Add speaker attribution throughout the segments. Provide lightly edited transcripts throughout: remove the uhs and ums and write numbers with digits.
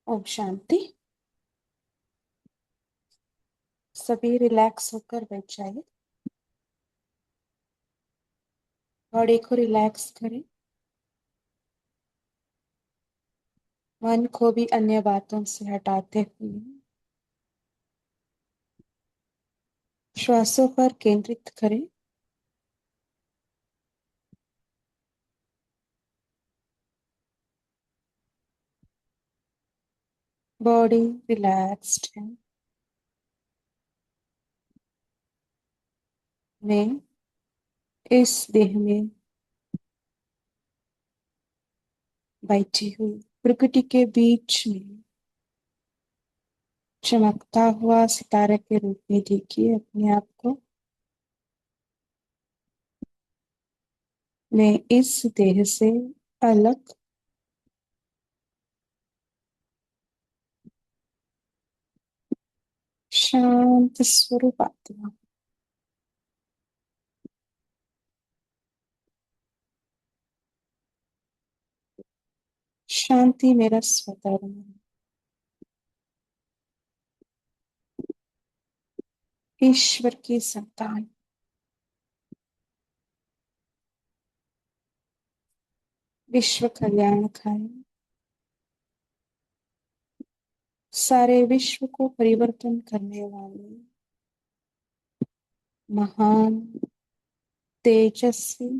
Speaker 1: ओम शांति। सभी रिलैक्स होकर बैठ जाइए। बॉडी को रिलैक्स करें। मन को भी अन्य बातों से हटाते हुए श्वासों पर केंद्रित करें। बॉडी रिलैक्स्ड है। मैं इस देह में बैठी हुई प्रकृति के बीच में चमकता हुआ सितारे के रूप में देखिए अपने आप को। मैं इस देह से अलग शांत स्वरूप आत्मा। शांति मेरा स्वधर्म है। ईश्वर की संतान। विश्व कल्याण खाए। सारे विश्व को परिवर्तन करने वाले महान तेजस्वी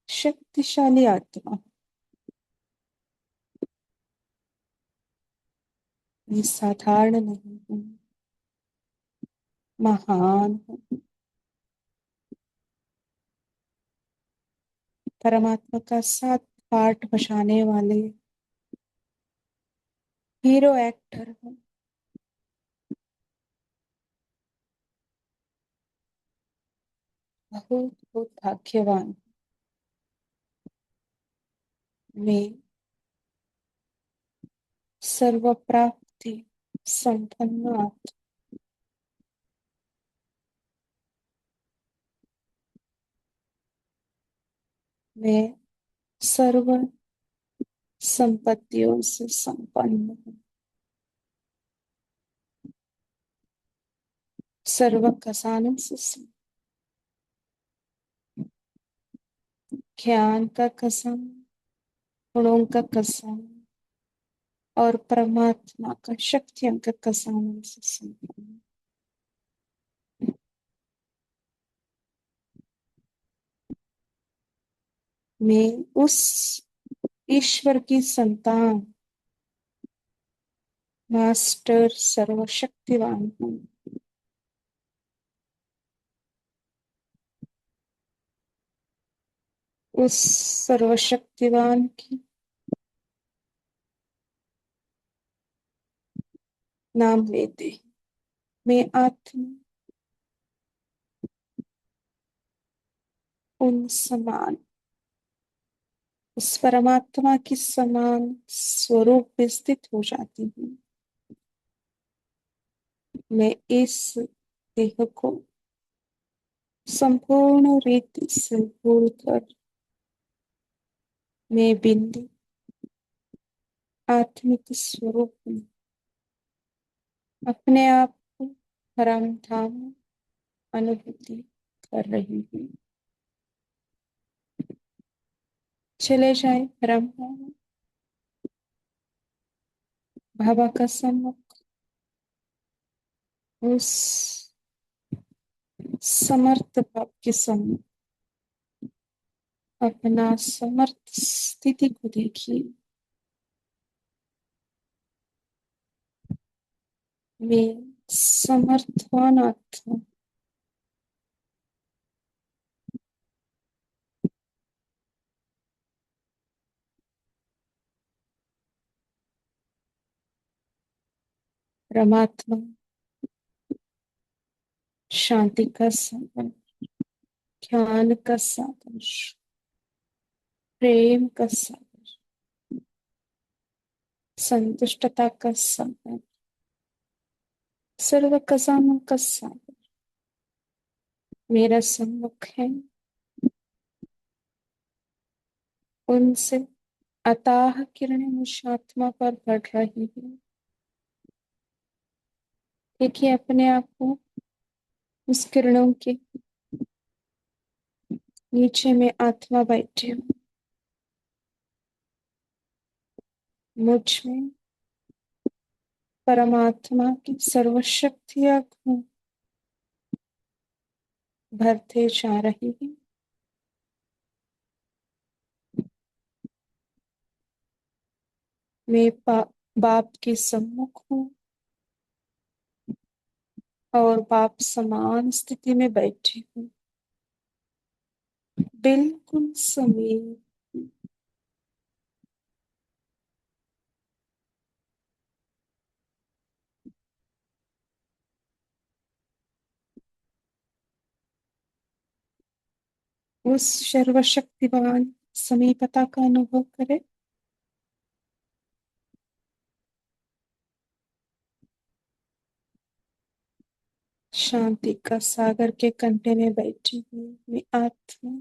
Speaker 1: शक्तिशाली आत्मा। मैं साधारण नहीं हूँ, महान हूँ। परमात्मा का साथ पाठ बजाने वाले हीरो एक्टर हूँ। बहुत बहुत भाग्यवान। मैं सर्व प्राप्ति संपन्न आत्मा। मैं सर्व संपत्तियों से संपन्न हूँ। सर्व खजानों से ज्ञान का खजाना, गुणों का खजाना और परमात्मा का शक्तियों का खजाना से संपन्न। मैं उस ईश्वर की संतान मास्टर सर्वशक्तिवान हूँ। उस सर्वशक्तिवान की नाम लेते हैं। मैं आत्मा उन समान, उस परमात्मा की समान स्वरूप में स्थित हो जाती हूँ। मैं इस देह को संपूर्ण रीति से भूलकर मैं बिंदु आत्मिक स्वरूप में अपने आप को परम धाम अनुभूति कर रही हूँ। चले जाए परम धाम। बाबा का सम्मुख उस समर्थ भाव के सम्मुख अपना समर्थ स्थिति को देखिए। मैं समर्थवान आत्मा परमात्मा शांति का साधन, ज्ञान का साधन, प्रेम का साधन, संतुष्टता का साधन, सर्व खजानों का साधन मेरा सम्मुख है। उनसे अताह किरणें मुझ आत्मा पर पड़ रही है। देखिए अपने आप को उस किरणों के नीचे में आत्मा बैठे हूँ। मुझ में परमात्मा की सर्वशक्तियां भरते जा रही है। मैं बाप के सम्मुख हूँ और बाप समान स्थिति में बैठी हूँ, बिल्कुल समीप। उस सर्वशक्तिवान समीपता का अनुभव करें। शांति का सागर के कंठे में बैठी हूँ मैं आत्मा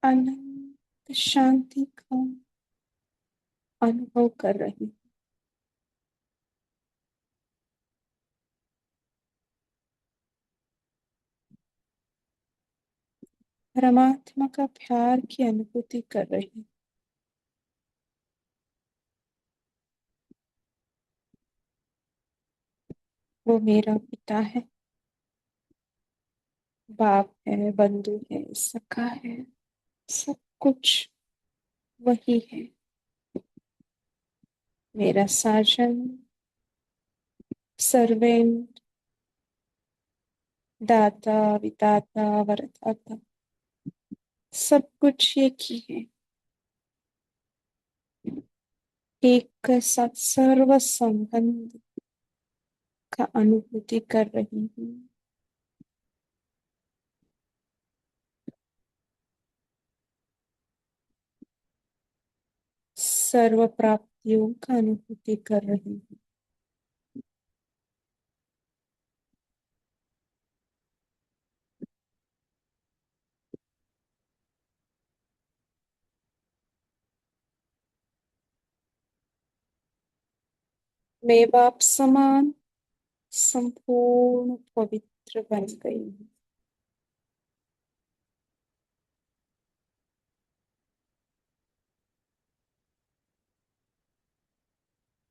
Speaker 1: अनंत शांति का अनुभव कर रही हूँ। परमात्मा का प्यार की अनुभूति कर रही हूँ। वो मेरा पिता है, बाप है, बंधु है, सखा है, सब कुछ वही है। मेरा साजन, सर्वेंट, दाता, विदाता, वरदाता, सब कुछ एक ही है। एक के साथ सर्व संबंध का अनुभूति कर रही हूँ। सर्व प्राप्तियों का अनुभूति कर रही हूँ। मैं बाप समान संपूर्ण पवित्र बन गई हूँ।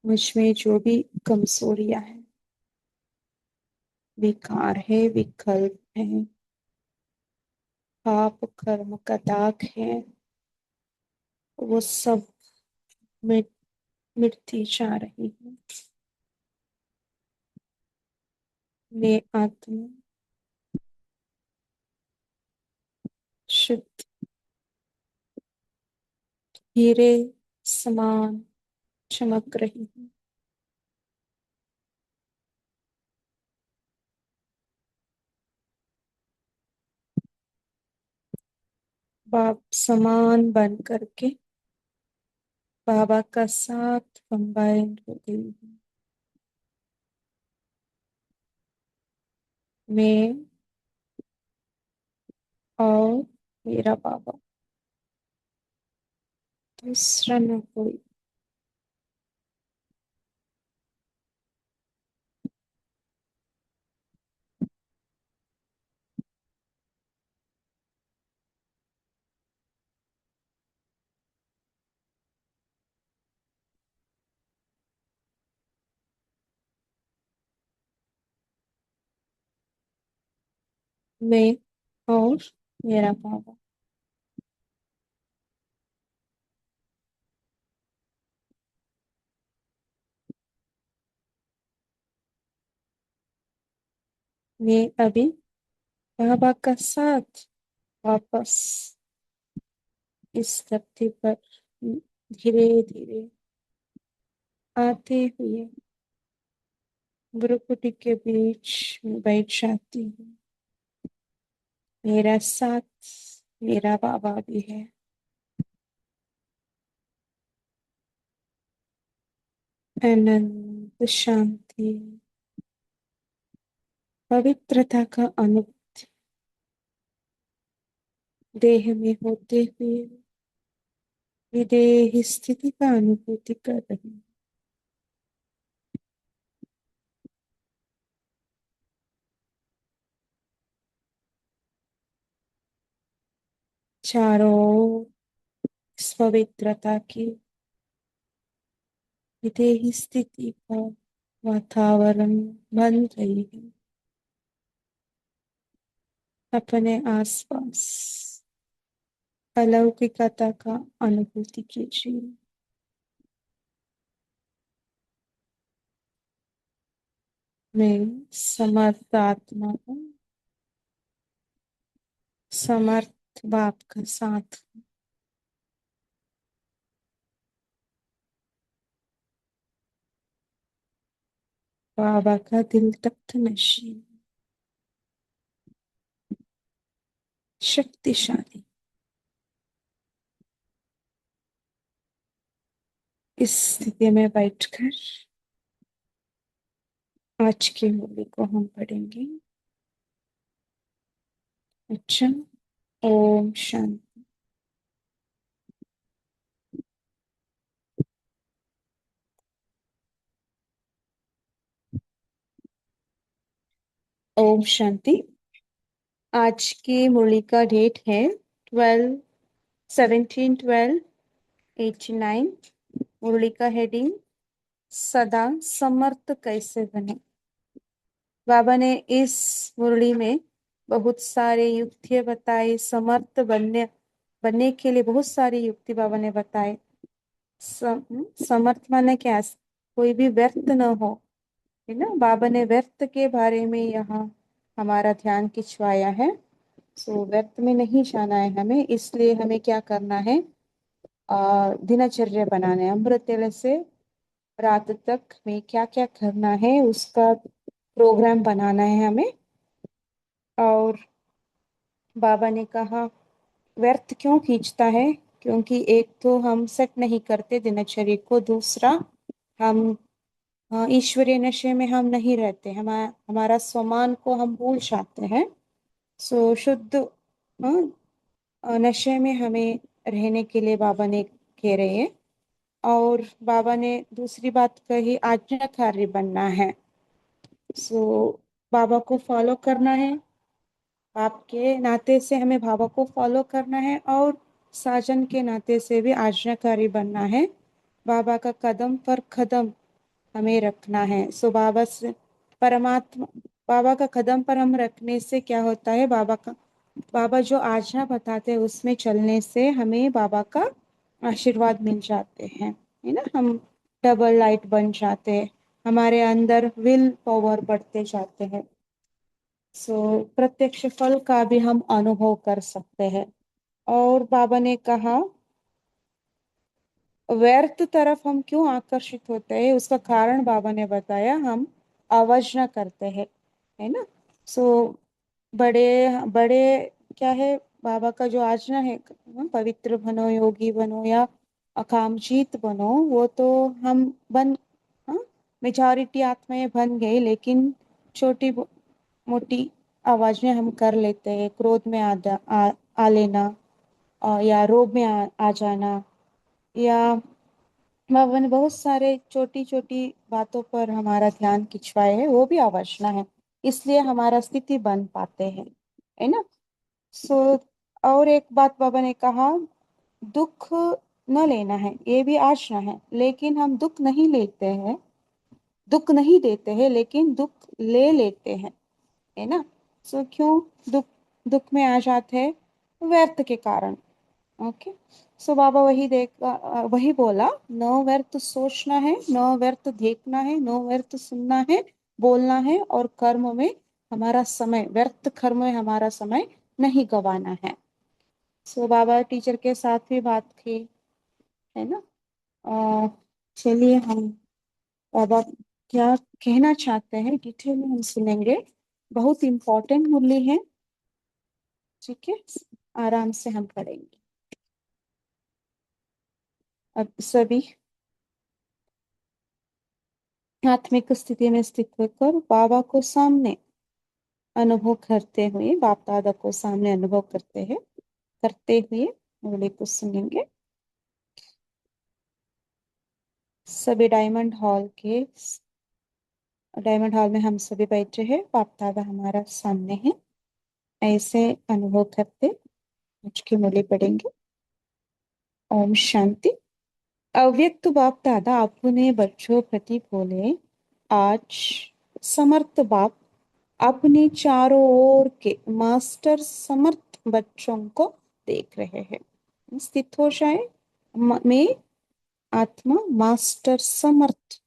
Speaker 1: मुझ में जो भी कमजोरियां हैं, विकार है, विकल्प है, पाप कर्म का दाग है, वो सब मिट मिटती जा रही है। मैं आत्मा शुद्ध हीरे समान चमक रही हूँ। बाप समान बन करके बाबा का साथ कंबाइंड हो गई हूँ। मैं और मेरा बाबा, दूसरा न कोई। मैं और मेरा बाबा, मैं अभी बाबा का साथ वापस इस धरती पर धीरे धीरे आते हुए गुरुकुटी के बीच में बैठ जाती हूँ। मेरा साथ मेरा बाबा भी है। अनंत शांति, पवित्रता का अनुभव देह में होते हुए विदेह स्थिति का अनुभूति कर रही हूँ। चारों ओर इस पवित्रता की विदेही स्थिति का वातावरण बन रही है। अपने आसपास अलौकिकता का अनुभूति कीजिए। मैं समर्थ आत्मा हूँ, समर्थ बाप का साथ। बाबा का दिल तख्त नशीन, शक्तिशाली। इस स्थिति में बैठकर आज की मूवी को हम पढ़ेंगे। अच्छा। ओम शांति। ओम शांति। आज की मुरली का डेट है 12/17/12/89। मुरली का हेडिंग सदा समर्थ कैसे बने। बाबा ने इस मुरली में बहुत सारे युक्ति बताए। बनने के लिए बहुत सारी युक्ति बाबा ने बताए। समर्थ माने क्या, कोई भी व्यर्थ न हो, है ना। बाबा ने व्यर्थ के बारे में यहाँ हमारा ध्यान खिंचवाया है। सो व्यर्थ में नहीं जाना है हमें, इसलिए हमें क्या करना है, दिनचर्या बनाना है। अमृत वेले से रात तक में क्या क्या करना है उसका प्रोग्राम बनाना है हमें। और बाबा ने कहा व्यर्थ क्यों खींचता है, क्योंकि एक तो हम सेट नहीं करते दिनचर्या को, दूसरा हम ईश्वरीय नशे में हम नहीं रहते, हमारा स्वमान को हम भूल जाते हैं। सो शुद्ध नशे में हमें रहने के लिए बाबा ने कह रहे हैं। और बाबा ने दूसरी बात कही, आज्ञाकारी बनना है। सो बाबा को फॉलो करना है, आपके नाते से हमें बाबा को फॉलो करना है, और साजन के नाते से भी आज्ञाकारी बनना है। बाबा का कदम पर कदम हमें रखना है। सो बाबा से परमात्मा, बाबा का कदम पर हम रखने से क्या होता है, बाबा जो आज्ञा बताते हैं उसमें चलने से हमें बाबा का आशीर्वाद मिल जाते हैं, है ना। हम डबल लाइट बन जाते हैं, हमारे अंदर विल पावर बढ़ते जाते हैं। सो प्रत्यक्ष फल का भी हम अनुभव कर सकते हैं। और बाबा ने कहा व्यर्थ तरफ हम क्यों आकर्षित होते हैं, उसका कारण बाबा ने बताया, हम अवज्ञा करते हैं, है ना। सो बड़े बड़े क्या है, बाबा का जो आज्ञा है, पवित्र बनो, योगी बनो या अकामजीत बनो, वो तो हम बन मेजॉरिटी आत्माएं बन गई, लेकिन छोटी मोटी आवाजें हम कर लेते हैं। क्रोध में आ लेना, या रोब में आ जाना, या बाबा ने बहुत सारे छोटी छोटी बातों पर हमारा ध्यान खिंचवाए है, वो भी आवासना है, इसलिए हमारा स्थिति बन पाते हैं, है ना। सो और एक बात बाबा ने कहा, दुख न लेना है, ये भी आशना है, लेकिन हम दुख नहीं लेते हैं, दुख नहीं देते हैं, लेकिन दुख ले लेते हैं, है ना। सो क्यों दुख दुख में आ जाते हैं, व्यर्थ के कारण। ओके। सो बाबा वही बोला, न व्यर्थ सोचना है, न व्यर्थ देखना है, न व्यर्थ सुनना है, बोलना है, और कर्म में हमारा समय, व्यर्थ कर्म में हमारा समय नहीं गवाना है। सो बाबा टीचर के साथ भी बात की, है ना। अ, चलिए हम बाबा क्या कहना चाहते हैं डिटेल में हम सुनेंगे। बहुत इम्पोर्टेंट मुरली है, ठीक है। आराम से हम पढ़ेंगे। अब सभी आत्मिक स्थिति में स्थित होकर बाबा को सामने अनुभव करते हुए, बाप दादा को सामने अनुभव करते हुए मुरली को सुनेंगे। सभी डायमंड हॉल में हम सभी बैठे हैं, बाप दादा हमारा सामने है, ऐसे अनुभव करते आज की मूल्य पढ़ेंगे। ओम शांति। अव्यक्त बाप दादा अपने बच्चों प्रति बोले, आज समर्थ बाप अपने चारों ओर के मास्टर समर्थ बच्चों को देख रहे हैं। स्थित हो जाए में आत्मा मास्टर समर्थ।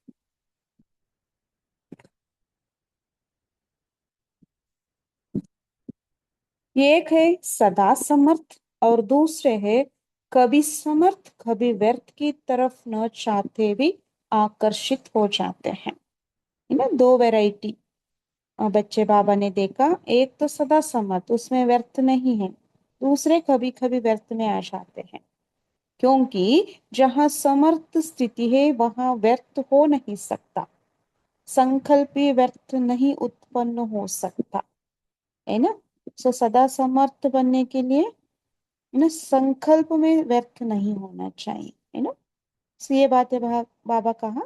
Speaker 1: एक है सदा समर्थ और दूसरे है कभी समर्थ कभी व्यर्थ की तरफ न चाहते भी आकर्षित हो जाते हैं। है ना, दो वैरायटी बच्चे बाबा ने देखा। एक तो सदा समर्थ, उसमें व्यर्थ नहीं है। दूसरे कभी कभी व्यर्थ में आ जाते हैं, क्योंकि जहाँ समर्थ स्थिति है वहां व्यर्थ हो नहीं सकता, संकल्प भी व्यर्थ नहीं उत्पन्न हो सकता। है ना। सो सदा समर्थ बनने के लिए ना संकल्प में व्यर्थ नहीं होना चाहिए। है ना। सो ये बात है बाबा कहा,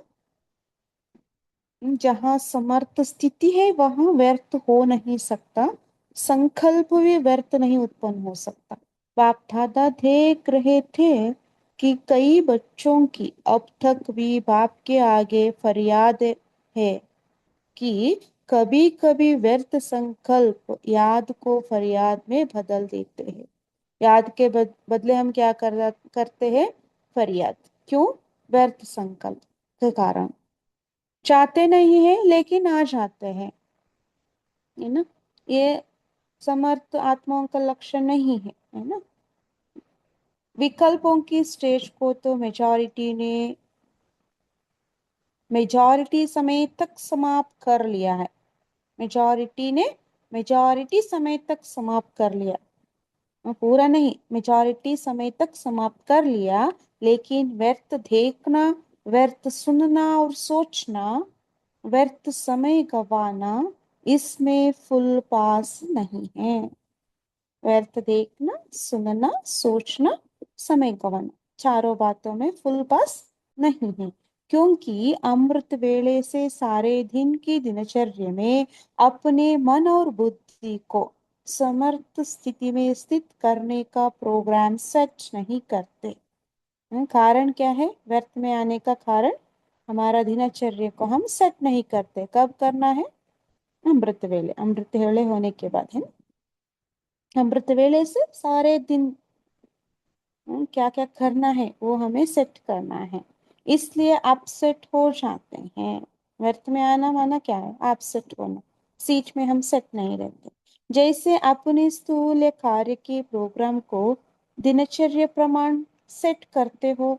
Speaker 1: जहाँ समर्थ स्थिति है वहां व्यर्थ हो नहीं सकता, संकल्प भी व्यर्थ नहीं उत्पन्न हो सकता। बाप दादा देख रहे थे कि कई बच्चों की अब तक भी बाप के आगे फरियाद है कि कभी कभी व्यर्थ संकल्प याद को फरियाद में बदल देते हैं। याद के बदले हम क्या करते हैं? फरियाद। क्यों? व्यर्थ संकल्प के कारण। चाहते नहीं है लेकिन आ जाते हैं। है ना। ये समर्थ आत्माओं का लक्षण नहीं है। है ना। विकल्पों की स्टेज को तो मेजॉरिटी समय तक समाप्त कर लिया है। मेजॉरिटी ने मेजॉरिटी समय तक समाप्त कर लिया। पूरा नहीं, मेजॉरिटी समय तक समाप्त कर लिया, लेकिन व्यर्थ देखना, व्यर्थ सुनना और सोचना, व्यर्थ समय गवाना, इसमें फुल पास नहीं है। व्यर्थ देखना, सुनना, सोचना, समय गवाना, चारों बातों में फुल पास नहीं है। क्योंकि अमृत वेले से सारे दिन की दिनचर्या में अपने मन और बुद्धि को समर्थ स्थिति में स्थित करने का प्रोग्राम सेट नहीं करते। कारण क्या है व्यर्थ में आने का कारण? हमारा दिनचर्या को हम सेट नहीं करते। कब करना है? अमृत वेले होने के बाद है। अमृत वेले से सारे दिन क्या क्या करना है वो हमें सेट करना है। इसलिए अपसेट हो जाते हैं। व्यर्थ में आना माना क्या है? अपसेट होना। सीट में हम सेट नहीं रहते। जैसे अपने स्थूल कार्य के प्रोग्राम को दिनचर्या प्रमाण सेट करते हो,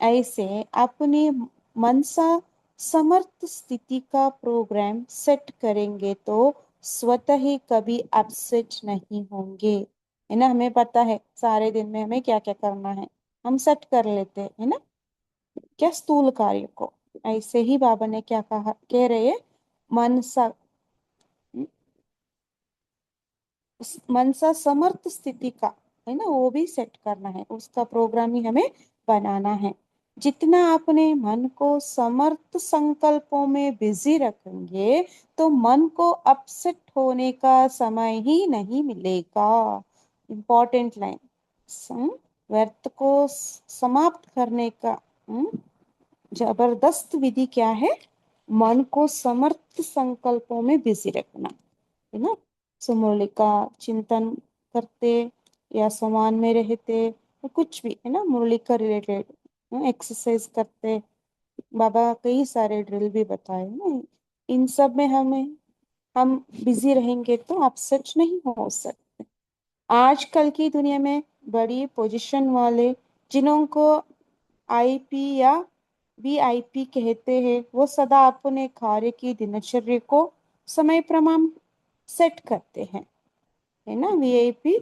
Speaker 1: ऐसे अपनी मनसा समर्थ स्थिति का प्रोग्राम सेट करेंगे तो स्वतः ही कभी अपसेट नहीं होंगे। है ना। हमें पता है सारे दिन में हमें क्या क्या करना है, हम सेट कर लेते हैं। है ना। क्या स्थूल कार्य को, ऐसे ही बाबा ने क्या कहा, कह रहे हैं मनसा मनसा समर्थ स्थिति का, है ना, वो भी सेट करना है। उसका प्रोग्राम ही हमें बनाना है। जितना अपने मन को समर्थ संकल्पों में बिजी रखेंगे तो मन को अपसेट होने का समय ही नहीं मिलेगा। Important line. व्यर्थ को समाप्त करने का जबरदस्त विधि क्या है? मन को समर्थ संकल्पों में बिजी रखना। है ना। सो मुरली का चिंतन करते या समान में रहते या कुछ भी, है ना, मुरली का रिलेटेड एक्सरसाइज करते। बाबा कई सारे ड्रिल भी बताए ना। इन सब में हम बिजी रहेंगे तो आप सच नहीं हो सकते। आजकल की दुनिया में बड़ी पोजीशन वाले, जिन्हों को आईपी या वीआईपी कहते हैं, वो सदा अपने कार्य की दिनचर्या को समय प्रमाण सेट करते हैं। है ना। वीआईपी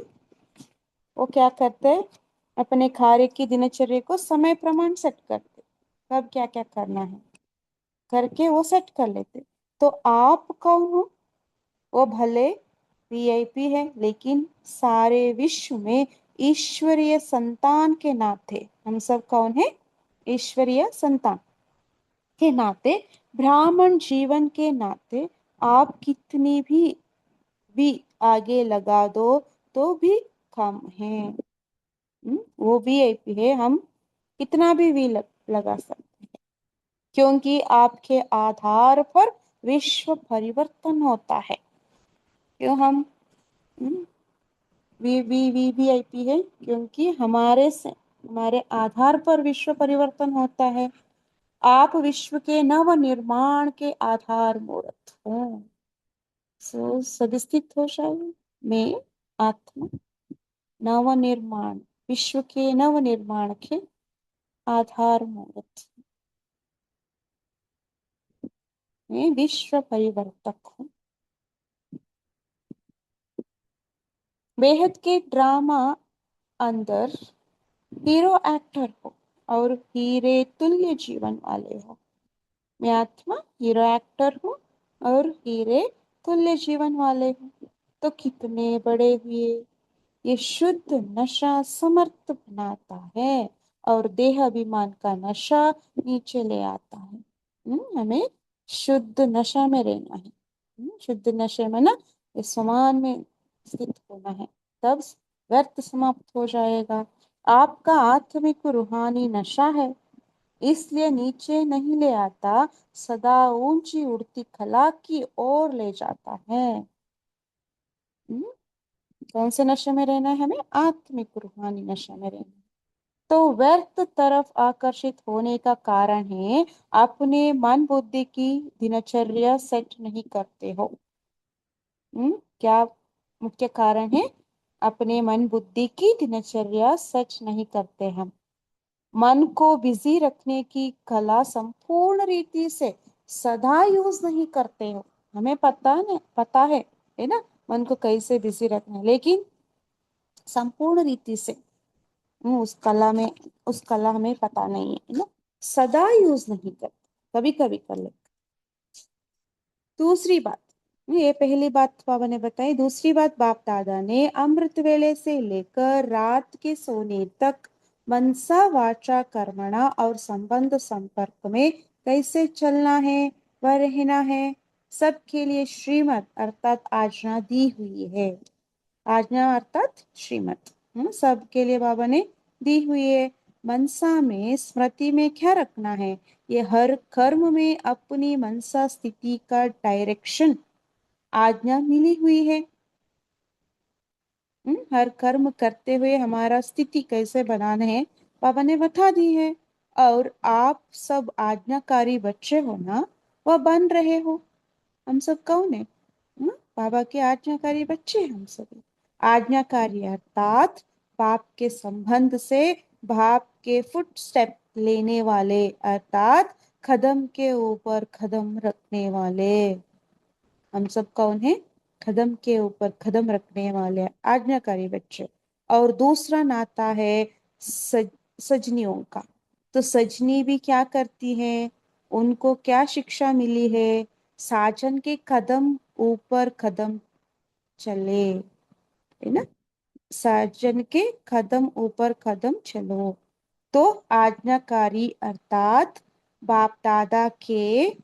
Speaker 1: वो क्या करते हैं? अपने कार्य की दिनचर्या को समय प्रमाण सेट करते, कब क्या क्या करना है करके वो सेट कर लेते। तो आप कौन हो? वो भले वीआईपी है, लेकिन सारे विश्व में ईश्वरीय संतान के नाते हम सब कौन है? ईश्वरीय संतान। के नाते, ब्राह्मण जीवन के नाते, आप कितनी भी आगे लगा दो तो भी कम है। वो वीआईपी है, हम कितना भी लगा सकते, क्योंकि आपके आधार पर विश्व परिवर्तन होता है। क्यों हम वीवीवीवीआईपी है? क्योंकि हमारे आधार पर विश्व परिवर्तन होता है। आप विश्व के नव निर्माण के आधार मूर्त हो। सो सदिस्थित हो शायद में आत्मा नव निर्माण, विश्व के नव निर्माण के आधार मूर्त में विश्व परिवर्तक हूँ। बेहद के ड्रामा अंदर हीरो एक्टर हो और हीरे तुल्य जीवन वाले हो। मैं आत्मा हीरो एक्टर हूँ और हीरे तुल्य जीवन वाले हूँ। तो कितने बड़े हुए। ये शुद्ध नशा समर्थ बनाता है और देह अभिमान का नशा नीचे ले आता है। हमें शुद्ध नशा में रहना है। शुद्ध नशे में ना, इस समान में स्थित होना है, तब व्यर्थ समाप्त हो जाएगा। आपका आत्मिक रूहानी नशा है, इसलिए नीचे नहीं ले आता, सदा ऊंची उड़ती कला की ओर ले जाता है। हम्म, कौन से नशे में रहना है हमें? आत्मिक रूहानी नशे में रहना है। तो व्यर्थ तरफ आकर्षित होने का कारण है अपने मन बुद्धि की दिनचर्या सेट नहीं करते हो। क्या मुख्य कारण है? अपने मन बुद्धि की दिनचर्या सेट नहीं करते हम। मन को बिजी रखने की कला संपूर्ण रीति से सदा यूज नहीं करते हो। हमें पता है ना, मन को कैसे बिजी रखना है, लेकिन संपूर्ण रीति से उस कला में, उस कला हमें पता नहीं है ना, सदा यूज नहीं करते, कभी कभी कर लेते। दूसरी बात, ये पहली बात बाबा ने बताई। दूसरी बात, बाप दादा ने अमृत वेले से लेकर रात के सोने तक मनसा वाचा कर्मणा और संबंध संपर्क में कैसे चलना है व रहना है, सबके लिए श्रीमत अर्थात आज्ञा दी हुई है। आज्ञा अर्थात श्रीमत सबके लिए बाबा ने दी हुई है। मनसा में, स्मृति में क्या रखना है? ये हर कर्म में अपनी मनसा स्थिति का डायरेक्शन आज्ञा मिली हुई है। हर कर्म करते हुए हमारा स्थिति कैसे बनाना है, बाबा ने बता दी है। और आप सब आज्ञाकारी बच्चे हो ना, वह बन रहे हो। हम सब कौन है? बाबा के आज्ञाकारी बच्चे हम सभी। आज्ञाकारी अर्थात बाप के संबंध से बाप के फुट स्टेप लेने वाले, अर्थात कदम के ऊपर कदम रखने वाले। हम सब कौन है? कदम के ऊपर कदम रखने वाले आज्ञाकारी बच्चे। और दूसरा नाता है सजनियों का। तो सजनी भी क्या करती है? उनको क्या शिक्षा मिली है? साजन के कदम ऊपर कदम चले, है ना, साजन के कदम ऊपर कदम चलो। तो आज्ञाकारी अर्थात बाप दादा के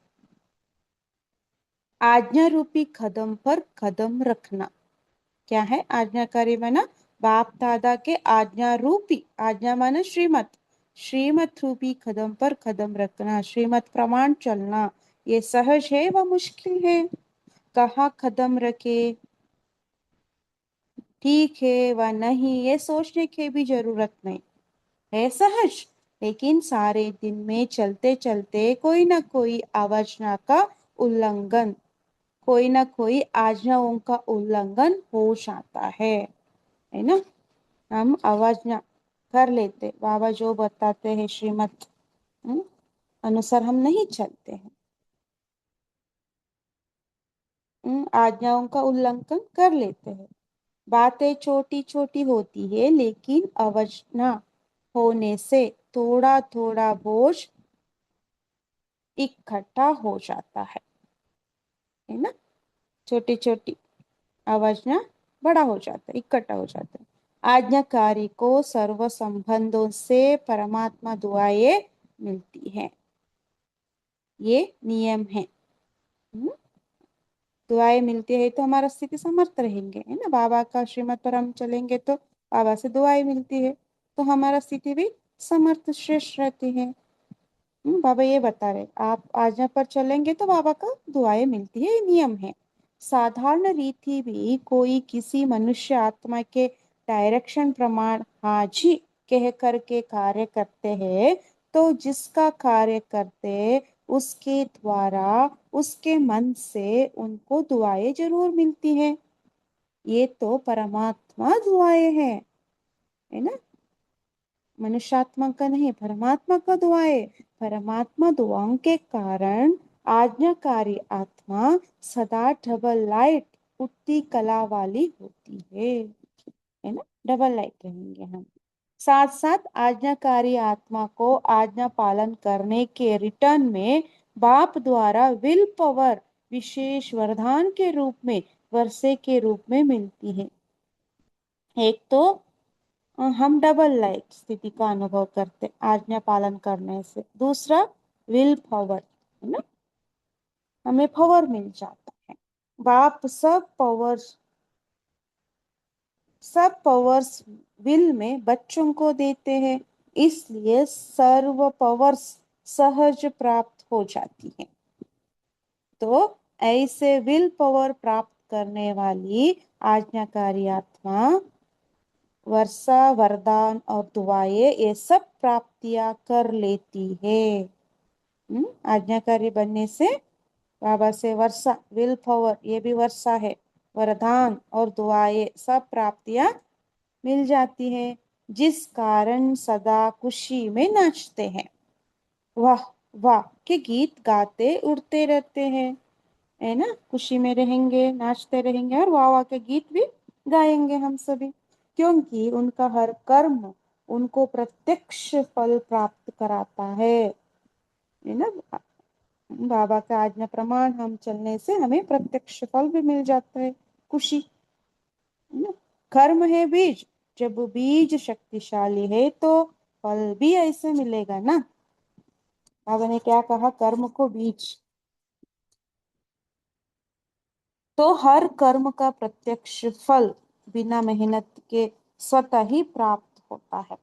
Speaker 1: आज्ञा रूपी कदम पर कदम रखना। क्या है आज्ञाकारी माना? बाप दादा के आज्ञा रूपी, आज्ञा माना श्रीमत, श्रीमत रूपी कदम पर कदम रखना, श्रीमत प्रमाण चलना। ये सहज है व मुश्किल है। कहाँ कदम रखे, ठीक है व नहीं, ये सोचने की भी जरूरत नहीं है, सहज। लेकिन सारे दिन में चलते चलते कोई ना कोई आवाजना का उल्लंघन, कोई ना कोई आज्ञाओं का उल्लंघन हो जाता है ना। हम आवाजना कर लेते, बाबा जो बताते हैं श्रीमत अनुसार हम नहीं चलते हैं। आज्ञाओं का उल्लंघन कर लेते हैं। बातें छोटी छोटी होती है, लेकिन अवजना होने से थोड़ा थोड़ा बोझ इकट्ठा हो जाता है ना। छोटी छोटी अवजना बड़ा हो जाता है, इकट्ठा हो जाता है। आज्ञाकारी को सर्व संबंधों से परमात्मा दुआएं मिलती है। ये नियम है। हम्म, दुआएं मिलती है तो हमारा स्थिति समर्थ रहेंगे, है ना। बाबा का श्रीमत पर हम चलेंगे तो बाबा से दुआएं मिलती है, तो हमारा स्थिति भी समर्थ श्रेष्ठ रहती है। बाबा ये बता रहे, आप आज्ञा पर चलेंगे तो बाबा का दुआएं मिलती है, ये नियम है। साधारण रीति भी कोई किसी मनुष्य आत्मा के डायरेक्शन प्रमाण हाजी कह करके कार्य करते हैं, तो जिसका कार्य करते उसके द्वारा उसके मन से उनको दुआएं जरूर मिलती हैं। ये तो परमात्मा दुआएं हैं, है ना। मनुष्यात्मा का नहीं, परमात्मा का दुआ है। परमात्मा दुआओं के कारण आज्ञाकारी आत्मा सदा डबल लाइट उठती कला वाली होती है ना। डबल लाइट रहेंगे हम। साथ साथ आज्ञाकारी आत्मा को आज्ञा पालन करने के रिटर्न में बाप द्वारा विल पावर विशेष वरदान के रूप में वर्षे के रूप में मिलती है। एक तो हम डबल लाइट स्थिति का अनुभव करते आज्ञा पालन करने से। दूसरा, विल पावर, है ना, हमें पावर मिल जाता है। बाप सब पावर्स विल में बच्चों को देते हैं, इसलिए सर्व पावर्स सहज प्राप्त हो जाती है। तो ऐसे विल पावर प्राप्त करने वाली आज्ञाकारी आत्मा वर्षा वरदान और दुआएं ये सब प्राप्तियां कर लेती है। आज्ञाकारी बनने से बाबा से वर्षा विल पावर ये भी वर्षा है, वरदान और दुआएं सब प्राप्तियां मिल जाती है, जिस कारण सदा खुशी में नाचते हैं। वाह वाह के गीत गाते उड़ते रहते हैं, है ना। खुशी में रहेंगे, नाचते रहेंगे और वाह वाह के गीत भी गाएंगे हम सभी, क्योंकि उनका हर कर्म उनको प्रत्यक्ष फल प्राप्त कराता है ना। बाबा का आज्ञा प्रमाण हम चलने से हमें प्रत्यक्ष फल भी मिल जाता है, खुशी, है ना। कर्म है बीज, जब बीज शक्तिशाली है तो फल भी ऐसे मिलेगा ना। बाबा ने क्या कहा, कर्म को बीज, तो हर कर्म का प्रत्यक्ष फल बिना मेहनत के स्वतः ही प्राप्त होता है।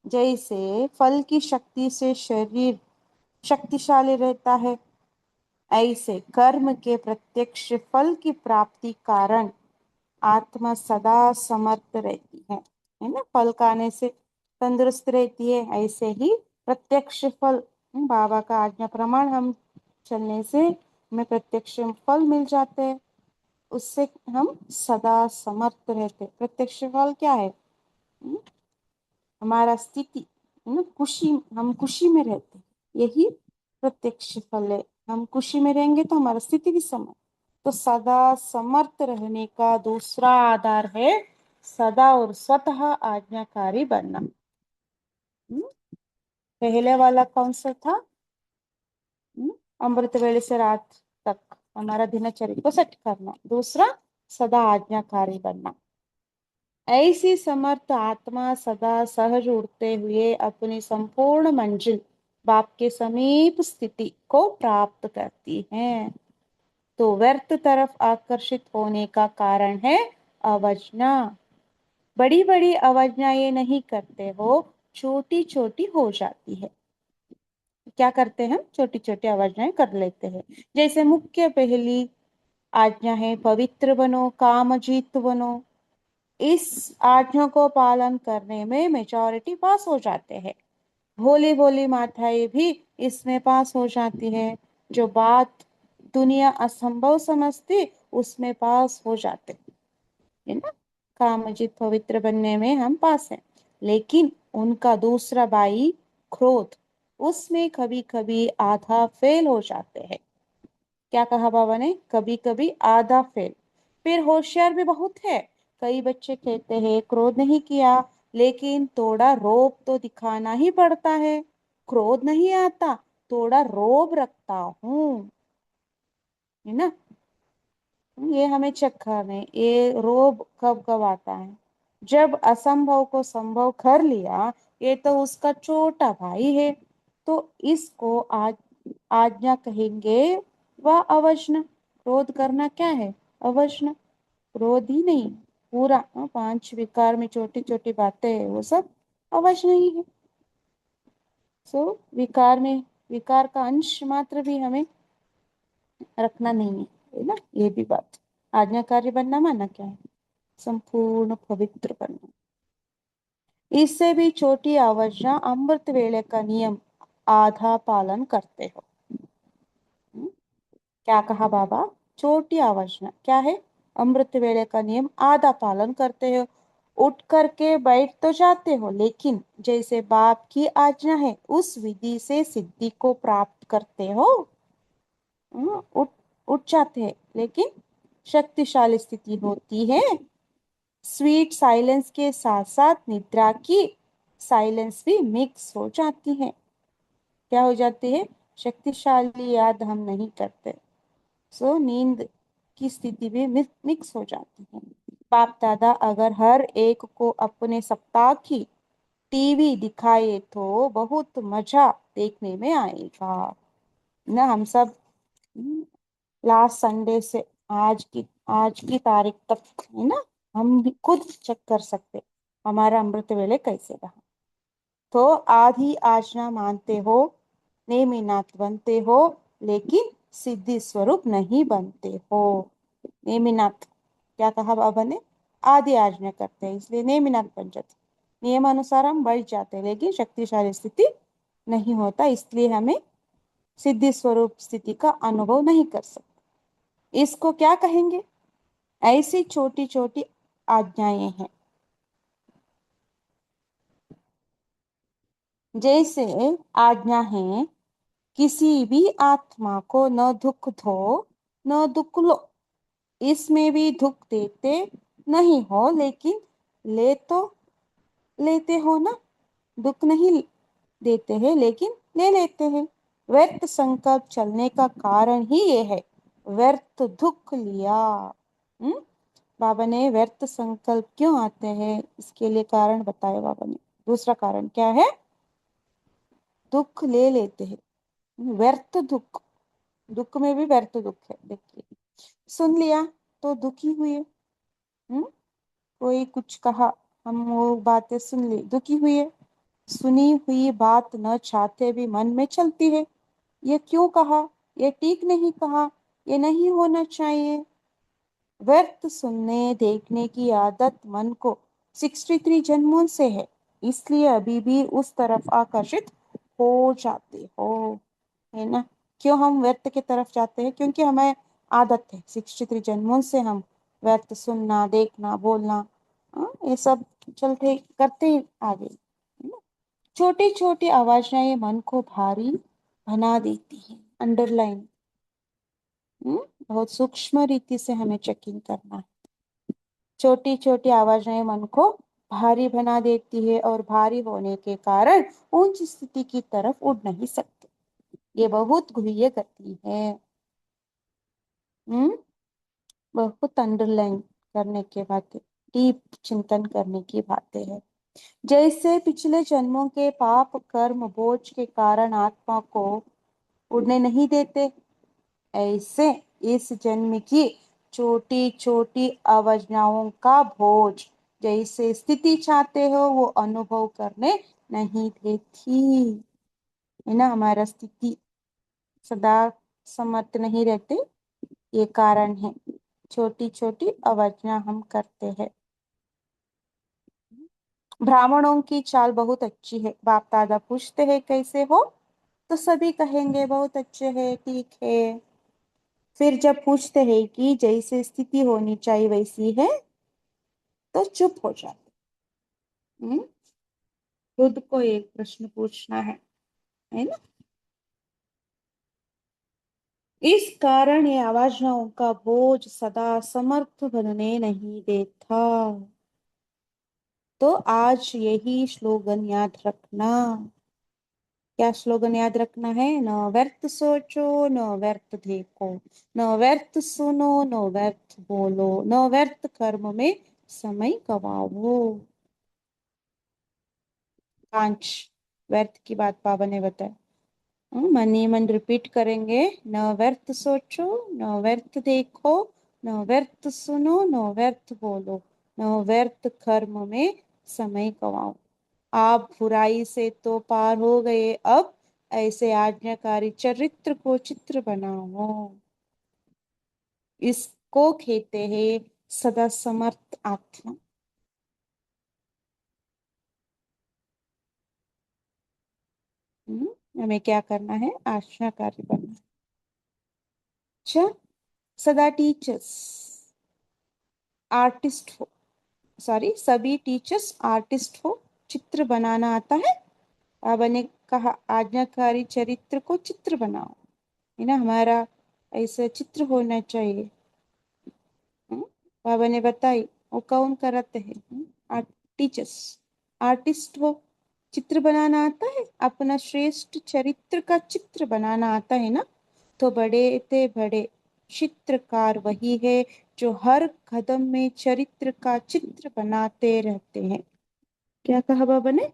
Speaker 1: जैसे फल की शक्ति से शरीर शक्तिशाली रहता है, ऐसे कर्म के प्रत्यक्ष फल की प्राप्ति कारण आत्मा सदा समर्थ रहती है ना। फल खाने से तंदुरुस्त रहती है, ऐसे ही प्रत्यक्ष फल, बाबा का आज्ञा प्रमाण हम चलने से हमें प्रत्यक्ष फल मिल जाते हैं, उससे हम सदा समर्थ रहते। प्रत्यक्ष फल क्या है, हम्म, हमारा स्थिति, है ना, खुशी, हम खुशी में रहते, यही प्रत्यक्ष फल है। हम खुशी में रहेंगे तो हमारा स्थिति भी समर्थ। तो सदा समर्थ रहने का दूसरा आधार है सदा और स्वतः आज्ञाकारी बनना। हम्म, पहले वाला कौन सा था, अमृत वेले से रात तक हमारा दिनचर्या को सेट करना। दूसरा, सदा आज्ञाकारी बनना। ऐसी समर्थ आत्मा सदा सहज उड़ते हुए अपनी संपूर्ण मंजिल बाप के समीप स्थिति को प्राप्त करती है। तो व्यर्थ तरफ आकर्षित होने का कारण है अवज्ञा। बड़ी बड़ी अवज्ञाएं नहीं करते हो, छोटी छोटी हो जाती है। क्या करते हैं हम, छोटी छोटी अवज्ञाएं कर लेते हैं। जैसे मुख्य पहली आज्ञा है पवित्र बनो, कामजीत बनो। इस आज्ञा को पालन करने में मेजॉरिटी पास हो जाते हैं। भोली भोली माताएं भी इसमें पास हो जाती है। जो बात दुनिया असंभव समझती उसमें पास हो जाते, है ना। कामजित पवित्र बनने में हम पास हैं, लेकिन उनका दूसरा भाई क्रोध, उसमें कभी कभी आधा फेल हो जाते हैं। क्या कहा बाबा ने, कभी कभी आधा फेल। फिर होशियार भी बहुत है। कई बच्चे कहते हैं क्रोध नहीं किया, लेकिन थोड़ा रोब तो दिखाना ही पड़ता है। क्रोध नहीं आता, थोड़ा रोब रखता हूँ, है ना। ये हमें चेक करना है, ये रोब कब कब आता है, जब असंभव को संभव कर लिया। ये तो उसका छोटा भाई है, तो इसको आज आज्ञा कहेंगे व अवज्ञा। क्रोध करना क्या है? अवज्ञा। क्रोध ही नहीं, पूरा पांच विकार में छोटी छोटी बातें है वो सब अवज्ञा ही है। सो विकार में, विकार का अंश मात्र भी हमें रखना नहीं है, है ना? ये भी बात। आज्ञाकारी बनना माना क्या है? संपूर्ण पवित्र बनना। इससे भी छोटी अवज्ञा अमृत वेले का नियम आधा पालन करते हो। हम्म? क्या कहा बाबा? छोटी आवाजना क्या है? अमृत वेले का नियम आधा पालन करते हो। उठ करके बैठ तो जाते हो, लेकिन जैसे बाप की आज्ञा है उस विधि से सिद्धि को प्राप्त करते हो। उठ उठ जाते हैं, लेकिन शक्तिशाली स्थिति होती है। स्वीट साइलेंस के साथ साथ निद्रा की साइलेंस भी मिक्स हो जाती है। क्या हो जाती है? शक्तिशाली याद हम नहीं करते, सो नींद की स्थिति भी मिक्स हो जाती है। बाप दादा अगर हर एक को अपने सप्ताह की टीवी दिखाए तो बहुत मजा देखने में आएगा ना। हम सब लास्ट संडे से आज की तारीख तक, है ना, हम भी खुद चेक कर सकते हमारा अमृत वेले कैसे रहा। तो आधी आज्ञा मानते हो, नेमिनाथ बनते हो, लेकिन सिद्धि स्वरूप नहीं बनते हो। नेमिनाथ क्या कहा बाबा ने? आधी आज्ञा करते हैं इसलिए नेमिनाथ बन जाते, नियमानुसार हम बढ़ जाते हैं, लेकिन शक्तिशाली स्थिति नहीं होता, इसलिए हमें सिद्धि स्वरूप स्थिति का अनुभव नहीं कर सकते। इसको क्या कहेंगे? ऐसी छोटी छोटी आज्ञाएं हैं। जैसे आज्ञा है किसी भी आत्मा को न दुख दो न दुख लो। इसमें भी दुख देते नहीं हो, लेकिन ले तो लेते हो ना। दुख नहीं देते हैं, लेकिन ले लेते हैं। व्यर्थ संकल्प चलने का कारण ही ये है, व्यर्थ दुख लिया। हम्म? बाबा ने व्यर्थ संकल्प क्यों आते हैं इसके लिए कारण बताया बाबा ने। दूसरा कारण क्या है? दुख ले लेते हैं, व्यर्थ दुख। दुख में भी व्यर्थ दुख है, देखिए। सुन लिया तो दुखी हुए। हम्म? कोई कुछ कहा, हम वो बातें सुन ली, दुखी हुए। सुनी हुई बात न चाहते भी मन में चलती है, ये क्यों कहा, ये ठीक नहीं कहा, ये नहीं होना चाहिए। व्यर्थ सुनने देखने की आदत मन को 63 जन्मों से है, इसलिए अभी भी उस तरफ आकर्षित हो जाते हो, है ना? क्यों हम व्यर्थ की तरफ जाते हैं? क्योंकि हमें आदत है, 63 जन्मों से हम व्यर्थ सुनना, देखना, बोलना, ये सब चलते करते ही आगे, है ना? छोटी छोटी आवाजें मन को भारी बना देती है। अंडरलाइन। बहुत सूक्ष्म रीति से हमें चेकिंग करना है। छोटी छोटी आवाजें मन को भारी बना देती है और भारी होने के कारण ऊंची स्थिति की तरफ उड़ नहीं सकते। ये बहुत गुह्य गति है। हम्म बहुत अंडरलाइन करने की बातें, डीप चिंतन करने की बातें है। जैसे पिछले जन्मों के पाप कर्म बोझ के कारण आत्मा को उड़ने नहीं देते, ऐसे इस जन्म की छोटी छोटी अवज्ञाओं का बोझ जैसे स्थिति चाहते हो वो अनुभव करने नहीं देती, है ना? हमारा स्थिति सदा समर्थ नहीं रहते, ये कारण है। छोटी छोटी अवज्ञा हम करते हैं। ब्राह्मणों की चाल बहुत अच्छी है। बाप दादा पूछते हैं कैसे हो, तो सभी कहेंगे बहुत अच्छे है, ठीक है। फिर जब पूछते हैं कि जैसे स्थिति होनी चाहिए वैसी है, तो चुप हो जाते। हम्म? खुद को एक प्रश्न पूछना है ना? इस कारण ये आवाजनाओं का बोझ सदा समर्थ बनने नहीं देता। तो आज यही स्लोगन याद रखना। क्या स्लोगन याद रखना है? न व्यर्थ सोचो, न व्यर्थ देखो, न व्यर्थ सुनो, न व्यर्थ बोलो, न व्यर्थ कर्म में समय गवाओ। पांच व्यर्थ की बात बाबा ने बताया। मन ही मन रिपीट करेंगे। न व्यर्थ सोचो, न व्यर्थ देखो, न व्यर्थ सुनो, न व्यर्थ बोलो, न व्यर्थ कर्म में समय गवाओ। आप बुराई से तो पार हो गए, अब ऐसे आज्ञाकारी चरित्र को चित्र बनाओ। इसको कहते हैं सदा समर्थ आत्मा। हमें क्या करना है? आज्ञाकारी बनना। अच्छा, सदा टीचर्स आर्टिस्ट हो, सॉरी सभी टीचर्स आर्टिस्ट हो। चित्र बनाना आता है। बाबा ने कहा आज्ञाकारी चरित्र को चित्र बनाओ, है ना, हमारा ऐसा चित्र होना चाहिए। हम्म, बाबा ने बताई वो कौन कराते हैं? टीचर्स आर्टिस्ट हो। चित्र बनाना आता है, अपना श्रेष्ठ चरित्र का चित्र बनाना आता है ना। तो बड़े थे बड़े चित्रकार वही है जो हर कदम में चरित्र का चित्र बनाते रहते हैं। क्या कहा बाबा ने?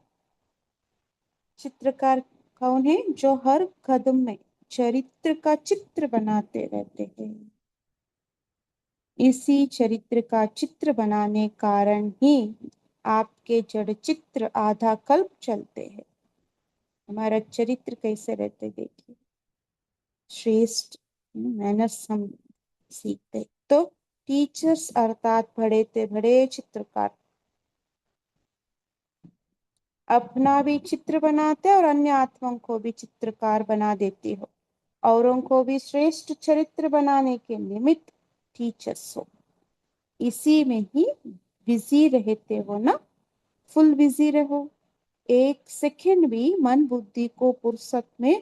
Speaker 1: चित्रकार कौन है? जो हर कदम में चरित्र का चित्र बनाते रहते हैं। इसी चरित्र का चित्र बनाने कारण ही आपके जड़ चित्र आधा कल्प चलते हैं। हमारा चरित्र कैसे रहते देखिए, श्रेष्ठ मैनर्स हम सीखते। तो टीचर्स अर्थात बड़े थे बड़े चित्रकार अपना भी चित्र बनाते और अन्य आत्माओं को भी चित्रकार बना देती हो। औरों को भी श्रेष्ठ चरित्र बनाने के निमित्त टीचर्स हो। इसी में ही बिजी रहते हो ना, फुल बिजी रहो। एक सेकंड भी मन बुद्धि को फुर्सत में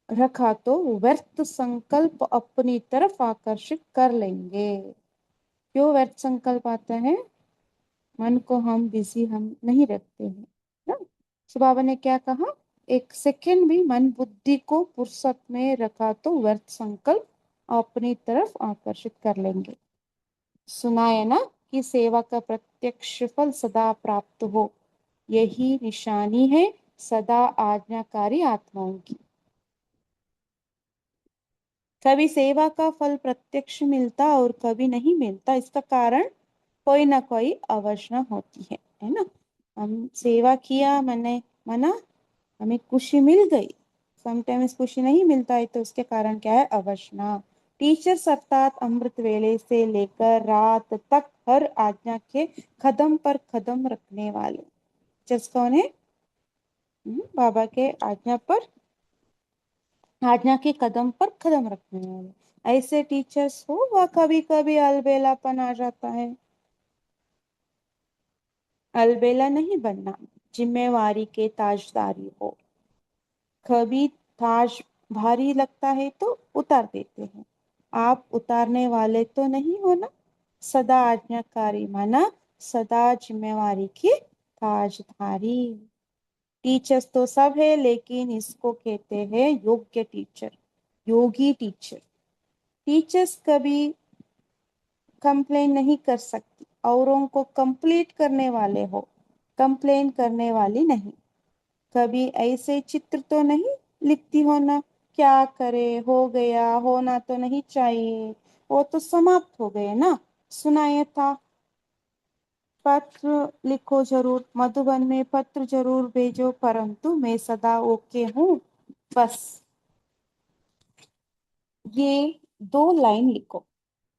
Speaker 1: रखा तो व्यर्थ संकल्प अपनी तरफ आकर्षित कर लेंगे। क्यों व्यर्थ संकल्प आता है? मन को हम बिजी हम नहीं रखते हैं ना। तो बाबा ने क्या कहा? एक सेकंड भी मन बुद्धि को फुर्सत में रखा तो व्यर्थ संकल्प अपनी तरफ आकर्षित कर लेंगे। सुना है ना कि सेवा का प्रत्यक्ष फल सदा प्राप्त हो, यही निशानी है सदा आज्ञाकारी आत्माओं की। कभी सेवा का फल प्रत्यक्ष मिलता और कभी नहीं मिलता, इसका कारण कोई ना कोई अवजना होती है ना। हम सेवा किया, मैंने मना, हमें खुशी मिल गई, समटाइम्स खुशी नहीं मिलता है, तो उसके कारण क्या है? अवजना। टीचर्स अर्थात अमृत वेले से लेकर रात तक हर आज्ञा के कदम पर कदम रखने वाले। टीचर्स कौन है? बाबा के आज्ञा के कदम पर कदम रखने वाले ऐसे टीचर्स हो। वह कभी कभी अलबेलापन आ जाता है। अलबेला नहीं बनना, जिम्मेवारी के ताजदारी हो। कभी ताज भारी लगता है तो उतार देते हैं। आप उतारने वाले तो नहीं हो ना। सदा आज्ञाकारी माना सदा जिम्मेवारी की ताजधारी। टीचर्स तो सब है, लेकिन इसको कहते हैं योग्य टीचर, योगी टीचर। टीचर्स कभी कंप्लेन नहीं कर सकती, औरों को कंप्लीट करने वाले हो, कंप्लेन करने वाली नहीं। कभी ऐसे चित्र तो नहीं लिखती हो ना, क्या करे, हो गया, होना तो नहीं चाहिए, वो तो समाप्त हो गए ना। सुनाया था, पत्र लिखो जरूर, मधुबन में पत्र जरूर भेजो, परंतु मैं सदा ओके हूँ। बस ये दो लाइन लिखो।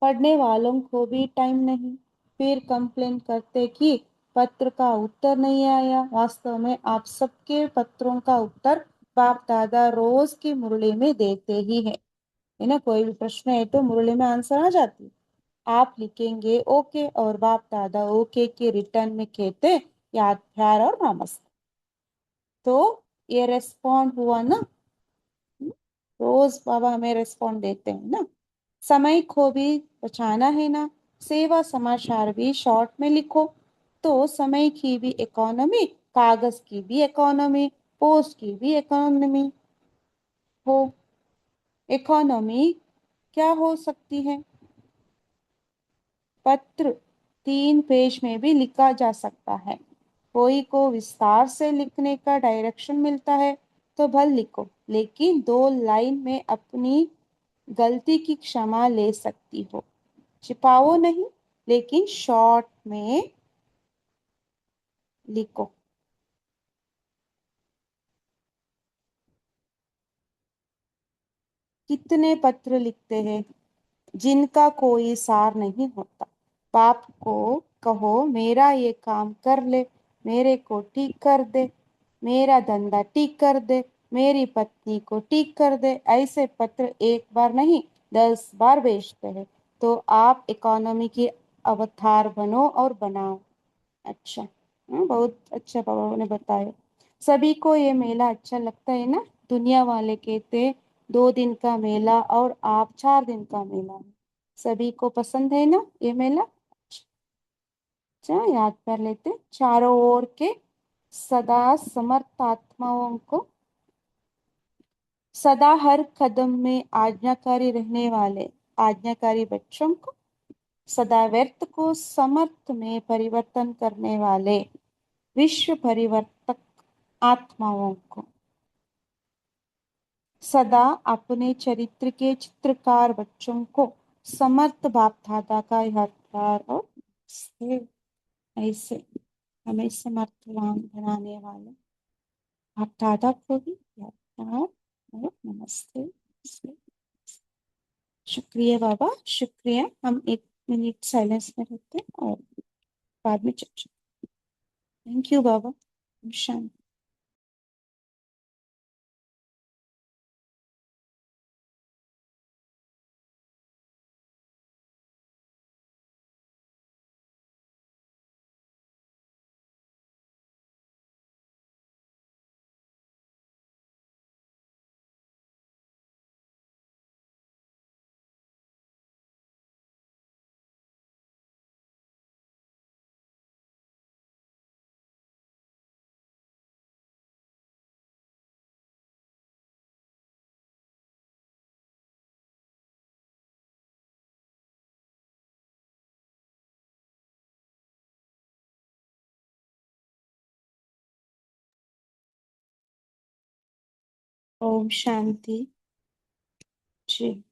Speaker 1: पढ़ने वालों को भी टाइम नहीं, फिर कंप्लेन करते कि पत्र का उत्तर नहीं आया। वास्तव में आप सबके पत्रों का उत्तर बाप दादा रोज की मुरली में देते ही है ना। कोई भी प्रश्न है तो मुरली में आंसर आ जाती है। आप लिखेंगे ओके और बाप दादा ओके के रिटर्न में कहते याद प्यार और नमस्ते। तो ये रेस्पॉन्ड हुआ ना। रोज बाबा हमें रेस्पॉन्ड देते हैं ना। समय को भी बचाना है ना। सेवा समाचार भी शॉर्ट में लिखो, तो समय की भी इकोनॉमी, कागज की भी इकोनॉमी, पोस्ट की भी इकोनॉमी हो। इकोनॉमी क्या हो सकती है? पत्र 3 पेज में भी लिखा जा सकता है। कोई को विस्तार से लिखने का डायरेक्शन मिलता है तो भल लिखो, लेकिन 2 लाइन में अपनी गलती की क्षमा ले सकती हो। छिपाओ नहीं, लेकिन शॉर्ट में लिखो। कितने पत्र लिखते हैं जिनका कोई सार नहीं होता। बाप को कहो मेरा ये काम कर ले, मेरे को ठीक कर दे, मेरा धंधा ठीक कर दे, मेरी पत्नी को ठीक कर दे। ऐसे पत्र एक बार नहीं 10 बार भेजते हैं। तो आप इकोनॉमी की अवतार बनो और बनाओ। अच्छा। बहुत अच्छा बाबा ने बताया। सभी को ये मेला अच्छा लगता है ना। दुनिया वाले कहते हैं 2 दिन का मेला और आप 4 दिन का मेला है। सभी को पसंद है ना ये मेला। अच्छा, याद कर लेते। चारों ओर के सदा समर्थ आत्माओं को, सदा हर कदम में आज्ञाकारी रहने वाले आज्ञाकारी बच्चों को, सदा व्यर्थ को समर्थ में परिवर्तन करने वाले विश्व परिवर्तक आत्माओं को, सदा अपने चरित्र के चित्रकार बच्चों को, समर्थ बाप दादा का यादगार और से ऐसे हमें समर्थवान बनाने वाले बाप दादा को भी यादगार और नमस्ते से। शुक्रिया बाबा, शुक्रिया। हम 1 मिनट साइलेंस में रहते हैं और बाद में चर्चा। थैंक यू बाबा। शांति। ओम शांति जी।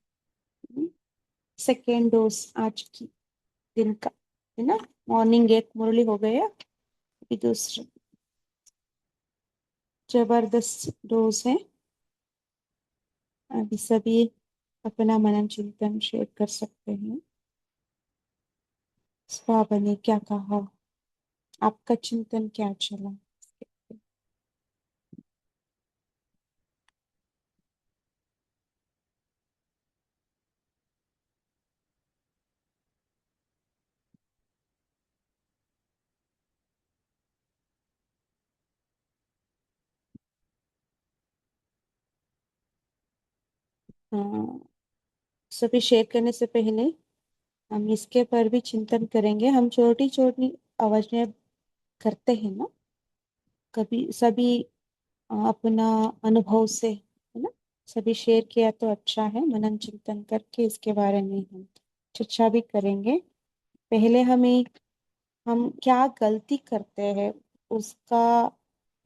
Speaker 1: सेकेंड डोज आज की दिन का है ना। मॉर्निंग एक मुरली हो गया, अभी दूसरा जबरदस्त डोज है। अभी सभी अपना मनन चिंतन शेयर कर सकते हैं। बाबा ने क्या कहा, आपका चिंतन क्या चला। हाँ, सभी शेयर करने से पहले हम इसके पर भी चिंतन करेंगे। हम छोटी छोटी आवाजें करते हैं ना कभी सभी, अपना अनुभव से, है ना। सभी शेयर किया तो अच्छा है। मनन चिंतन करके इसके बारे में हम चर्चा भी करेंगे। पहले हम क्या गलती करते हैं उसका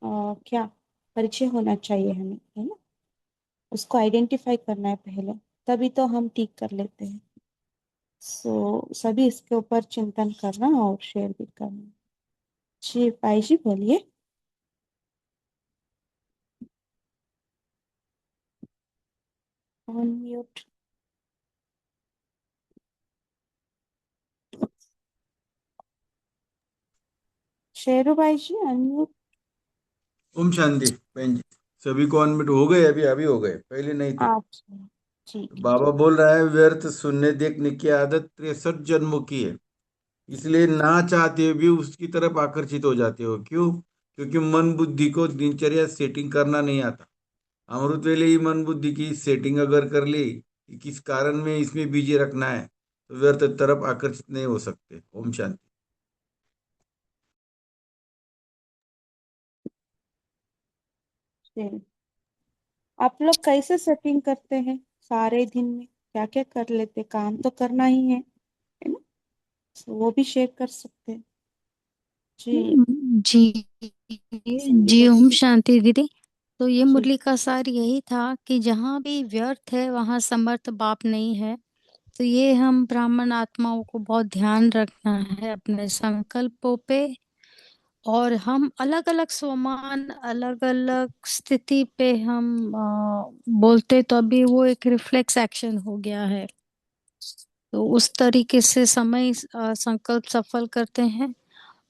Speaker 1: क्या परिचय होना चाहिए हमें, है ना। उसको आइडेंटिफाई करना है पहले, तभी तो हम ठीक कर लेते हैं। सभी इसके ऊपर चिंतन करना और शेयर भी करना। जी भाई जी बोलिए। On mute. शेरू भाई जी अनम्यूट।
Speaker 2: ओम शांति बहन जी। सभी को अनमिट हो गए, अभी अभी हो गए, पहले नहीं थे।
Speaker 1: अच्छा, ठीक है
Speaker 2: बाबा
Speaker 1: ठीक।
Speaker 2: बोल रहा है व्यर्थ सुनने देखने की आदत 63 जन्मों की है। इसलिए ना चाहते हुए भी उसकी तरफ आकर्षित हो जाते हो। क्यों? क्योंकि मन बुद्धि को दिनचर्या सेटिंग करना नहीं आता। अमृत वेले ही मन बुद्धि की सेटिंग अगर कर ली कि किस कारण में इसमें बिजी रखना है, तो व्यर्थ तरफ आकर्षित नहीं हो सकते। ओम शांति।
Speaker 1: ठीक। आप लोग कैसे सेटिंग करते हैं सारे दिन में, क्या क्या कर लेते, काम तो करना ही है ना। तो वो भी शेयर कर सकते हैं। जी।
Speaker 3: जी।
Speaker 1: संगीता
Speaker 3: जी ओम
Speaker 1: दीदी।
Speaker 3: शांति दीदी। तो ये
Speaker 1: जी।
Speaker 3: मुरली का सार यही था कि जहाँ भी व्यर्थ है वहाँ समर्थ बाप नहीं है। तो ये हम ब्राह्मण आत्माओं को बहुत ध्यान रखना है अपने संकल्पों पे। और हम अलग अलग सोमान अलग अलग स्थिति पे हम बोलते, तो अभी वो एक रिफ्लेक्स एक्शन हो गया है। तो उस तरीके से समय संकल्प सफल करते हैं।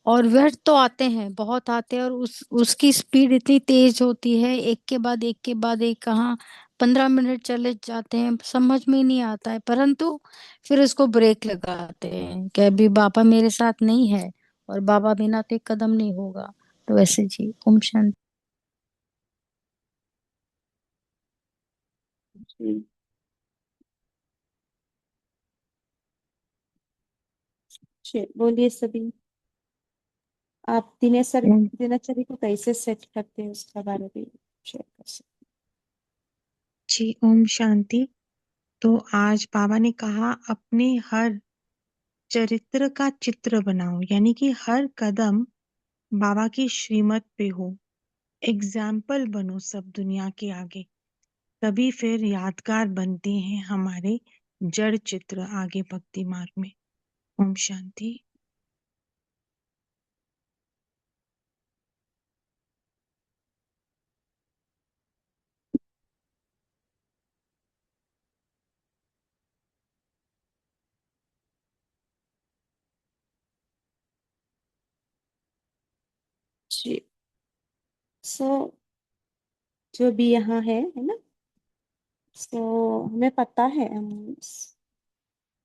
Speaker 3: और व्यर्थ तो आते हैं, बहुत आते हैं, और उसकी स्पीड इतनी तेज होती है, एक के बाद एक के बाद एक, कहाँ 15 मिनट चले जाते हैं समझ में ही नहीं आता है। परंतु फिर इसको ब्रेक लगाते हैं कि अभी बाबा मेरे साथ नहीं है, और बाबा बिना तो एक कदम नहीं होगा। तो वैसे जी, ओम शांति।
Speaker 1: जी। बोलिए सभी, आप
Speaker 4: ओम
Speaker 1: दिनचर्या को कैसे सेट करते हैं उसका बारे में शेयर कर सकते
Speaker 4: जी, ओम शांति। तो आज बाबा ने कहा अपने हर चरित्र का चित्र बनाओ, यानी कि हर कदम बाबा की श्रीमत पे हो, एग्जाम्पल बनो सब दुनिया के आगे। तभी फिर यादगार बनते हैं हमारे जड़ चित्र आगे भक्ति मार्ग में। ओम शांति।
Speaker 1: जी। सो जो भी यहाँ है ना, सो हमें पता है हम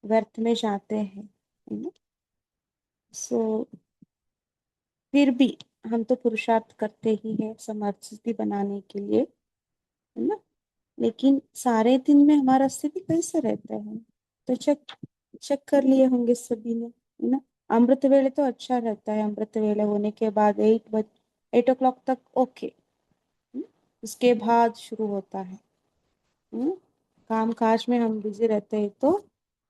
Speaker 1: व्यर्थ में जाते हैं, है ना। सो फिर भी हम तो पुरुषार्थ करते ही हैं समर्थ स्थिति बनाने के लिए, है ना। लेकिन सारे दिन में हमारा स्थिति कैसे रहता है, तो चेक चेक कर लिए होंगे सभी ने, है ना। अमृत वेले तो अच्छा रहता है, अमृत वेले होने के बाद 8 o'clock तक ओके। उसके बाद शुरू होता है, हम्म, काम काज में हम बिजी रहते हैं तो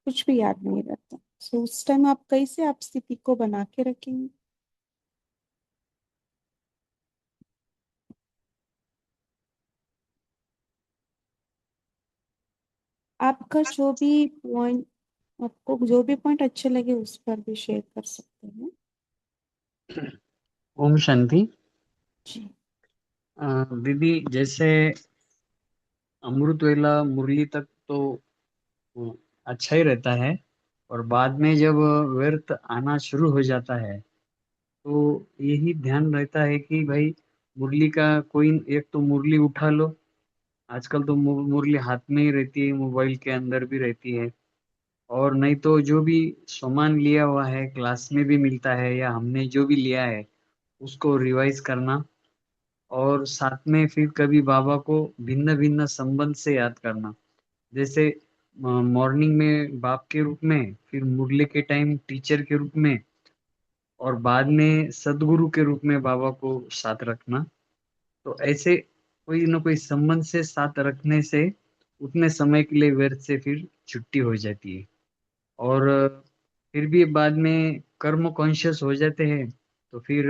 Speaker 1: कुछ भी याद नहीं रहता। सो उस टाइम आप कैसे आप स्थिति को बना के रखेंगे। आपका जो भी पॉइंट, आपको जो भी पॉइंट अच्छे लगे उस पर भी शेयर कर सकते हैं।
Speaker 5: ओम शांति।
Speaker 1: जी।
Speaker 5: दीदी, जैसे अमृत वेला मुरली तक तो अच्छा ही रहता है, और बाद में जब व्यर्थ आना शुरू हो जाता है तो यही ध्यान रहता है कि भाई मुरली का कोई एक तो मुरली उठा लो। आजकल तो मुरली हाथ में ही रहती है, मोबाइल के अंदर भी रहती है। और नहीं तो जो भी सामान लिया हुआ है क्लास में भी मिलता है, या हमने जो भी लिया है उसको रिवाइज करना। और साथ में फिर कभी बाबा को भिन्न भिन्न संबंध से याद करना। जैसे मॉर्निंग में बाप के रूप में, फिर मुरली के टाइम टीचर के रूप में, और बाद में सदगुरु के रूप में बाबा को साथ रखना। तो ऐसे कोई न कोई संबंध से साथ रखने से उतने समय के लिए व्यर्थ से फिर छुट्टी हो जाती है। और फिर भी बाद में कर्म कॉन्शियस हो जाते हैं, तो फिर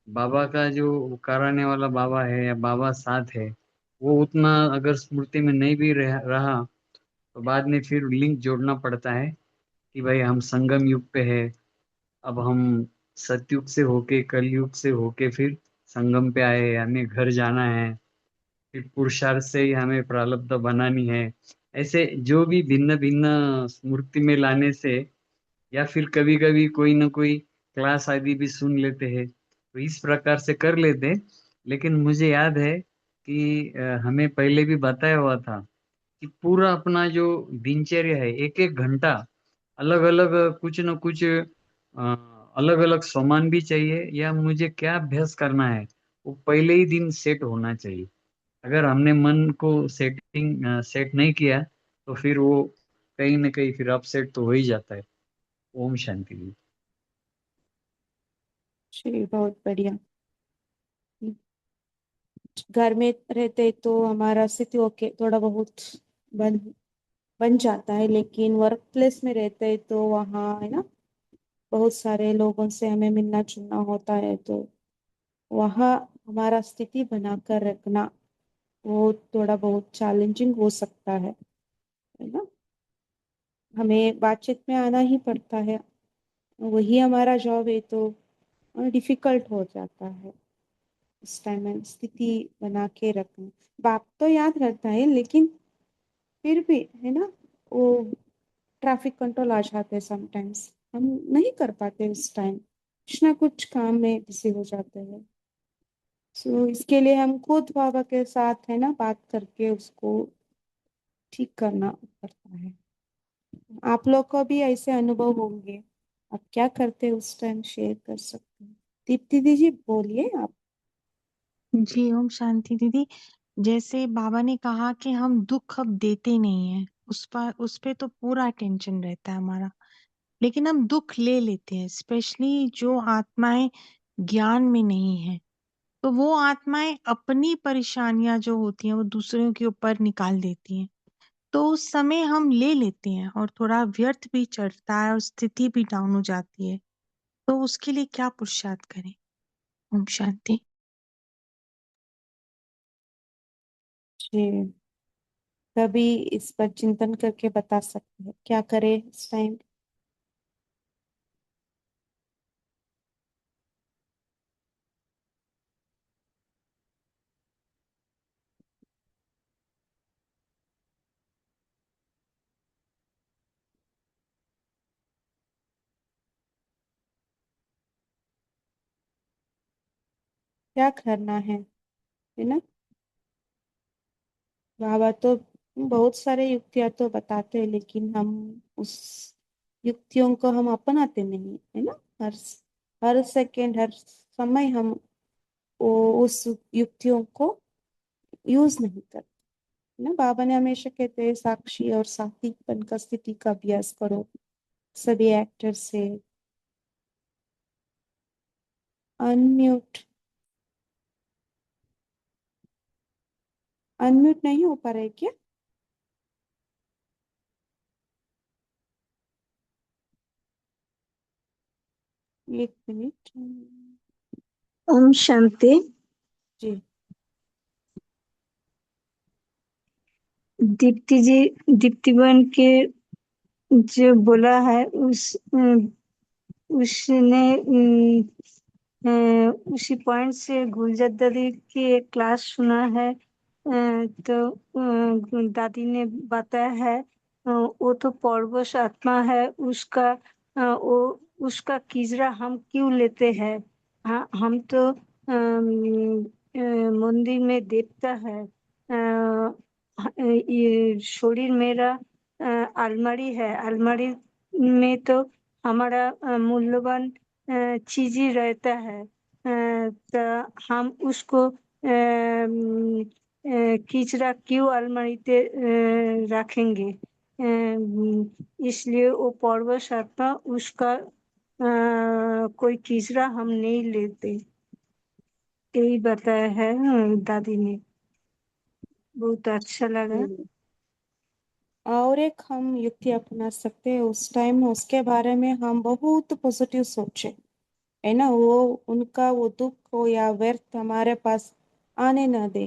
Speaker 5: बाबा का जो कराने वाला बाबा है या बाबा साथ है, वो उतना अगर स्मृति में नहीं भी रहा, तो बाद में फिर लिंक जोड़ना पड़ता है कि भाई हम संगम युग पे है। अब हम सतयुग से होके कलयुग से होके फिर संगम पे आए, हमें घर जाना है, फिर पुरुषार्थ से ही हमें प्रारब्ध बनानी है। ऐसे जो भी भिन्न भिन्न स्मृति में लाने से, या फिर कभी कभी कोई ना कोई क्लास आदि भी सुन लेते हैं, तो इस प्रकार से कर लेते हैं। लेकिन मुझे याद है कि हमें पहले भी बताया हुआ था कि पूरा अपना जो दिनचर्या है, एक एक घंटा अलग अलग कुछ न कुछ अलग अलग सामान भी चाहिए, या मुझे क्या अभ्यास करना है वो पहले ही दिन सेट होना चाहिए। अगर हमने मन को सेट नहीं किया, तो फिर वो कहीं ना कहीं फिर अपसेट तो हो ही जाता है। ओम शांति जी।
Speaker 1: जी, बहुत बढ़िया। घर में रहते तो हमारा स्थिति ओके थोड़ा बहुत बन बन जाता है, लेकिन वर्क प्लेस में रहते हैं तो वहाँ है ना, बहुत सारे लोगों से हमें मिलना जुलना होता है, तो वहाँ हमारा स्थिति बनाकर रखना वो थोड़ा बहुत चैलेंजिंग हो सकता है ना। हमें बातचीत में आना ही पड़ता है, वही हमारा जॉब है, तो डिफिकल्ट हो जाता है उस टाइम में स्थिति बना के रखना। बाप तो याद रहता है, लेकिन फिर भी है ना, वो ट्रैफिक कंट्रोल आ जाते हैं समटाइम्स, हम नहीं कर पाते उस टाइम, कुछ ना कुछ काम में बिजी हो जाते हैं। सो इसके लिए हम खुद बाबा के साथ है ना बात करके उसको ठीक करना पड़ता है। आप लोग को भी ऐसे अनुभव होंगे, आप क्या करते उस टाइम शेयर कर सकते हैं। दीप्ति दीदी बोलिए आप।
Speaker 4: जी ओम शांति दीदी। जैसे बाबा ने कहा कि हम दुख अब देते नहीं है, उस पे तो पूरा अटेंशन रहता है हमारा, लेकिन हम दुख ले लेते हैं, स्पेशली जो आत्माएं ज्ञान में नहीं है, तो वो आत्माएं अपनी परेशानियां जो होती हैं वो दूसरों के ऊपर निकाल देती हैं। तो उस समय हम ले लेते हैं और थोड़ा व्यर्थ भी चढ़ता है और स्थिति भी डाउन हो जाती है। तो उसके लिए क्या पुरुषार्थ करें। ओम शांति।
Speaker 1: जी, तभी इस पर चिंतन करके बता सकते हैं क्या करें इस टाइम। क्या करना है ना। बाबा तो बहुत सारे युक्तियां तो बताते हैं, लेकिन हम उस युक्तियों को हम अपनाते नहीं है ना। हर सेकंड हर समय हम उस युक्तियों को यूज नहीं करते ना। बाबा ने हमेशा कहते हैं साक्षी और सात्विकपन का स्थिति का अभ्यास करो सभी एक्टर से। अनम्यूट अनम्यूट नहीं हो पा रहा है क्या। 1 मिनट।
Speaker 6: ओम शांति।
Speaker 1: जी।
Speaker 6: दीप्ति जी, दीप्ति बहन के जो बोला है उसने उसी पॉइंट से गुलजार दादी की एक क्लास सुना है। तो दादी ने बताया है, वो तो परवश आत्मा है, उसका वो उसका किजरा हम क्यों लेते हैं। हाँ, हम तो मंदिर में देवता है। ये शरीर मेरा अलमारी है, अलमारी में तो हमारा मूल्यवान चीज ही रहता है। तो हम उसको किचरा क्यों अलमारीते रखेंगे। इसलिए वो परवश आत्मा, उसका कोई किचरा हम नहीं लेते। यही बताया है दादी ने, बहुत अच्छा लगा।
Speaker 1: और एक हम युक्ति अपना सकते हैं उस टाइम, उसके बारे में हम बहुत पॉजिटिव सोचे है ना। वो उनका वो दुख हो या व्यर्थ हमारे पास आने न दे,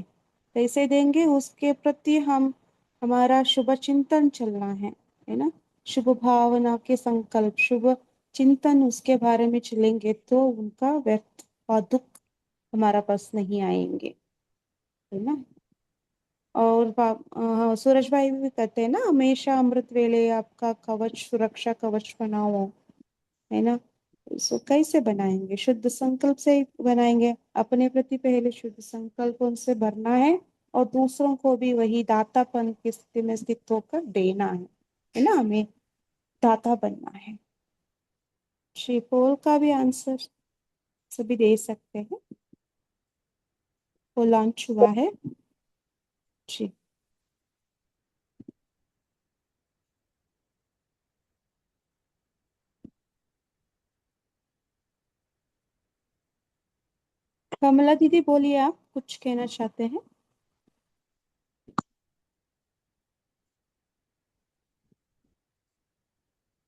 Speaker 1: कैसे देंगे उसके प्रति हम हमारा शुभ चिंतन चलना है ना। शुभ भावना के संकल्प शुभ चिंतन उसके बारे में चलेंगे तो उनका व्यर्थ और दुख हमारा पास नहीं आएंगे, है ना। और सूरज भाई भी कहते हैं ना, हमेशा अमृत वेले आपका कवच सुरक्षा कवच बनाओ, है ना। सो कैसे बनाएंगे, शुद्ध संकल्प से ही बनाएंगे। अपने प्रति पहले शुद्ध संकल्प उनसे भरना है, और दूसरों को भी वही दातापन की स्थिति में स्थित होकर देना है ना। हमें दाता बनना है। श्री पोल का भी आंसर सभी दे सकते हैं, वो लॉन्च हुआ है जी। कमला दीदी बोलिए, आप कुछ कहना चाहते हैं।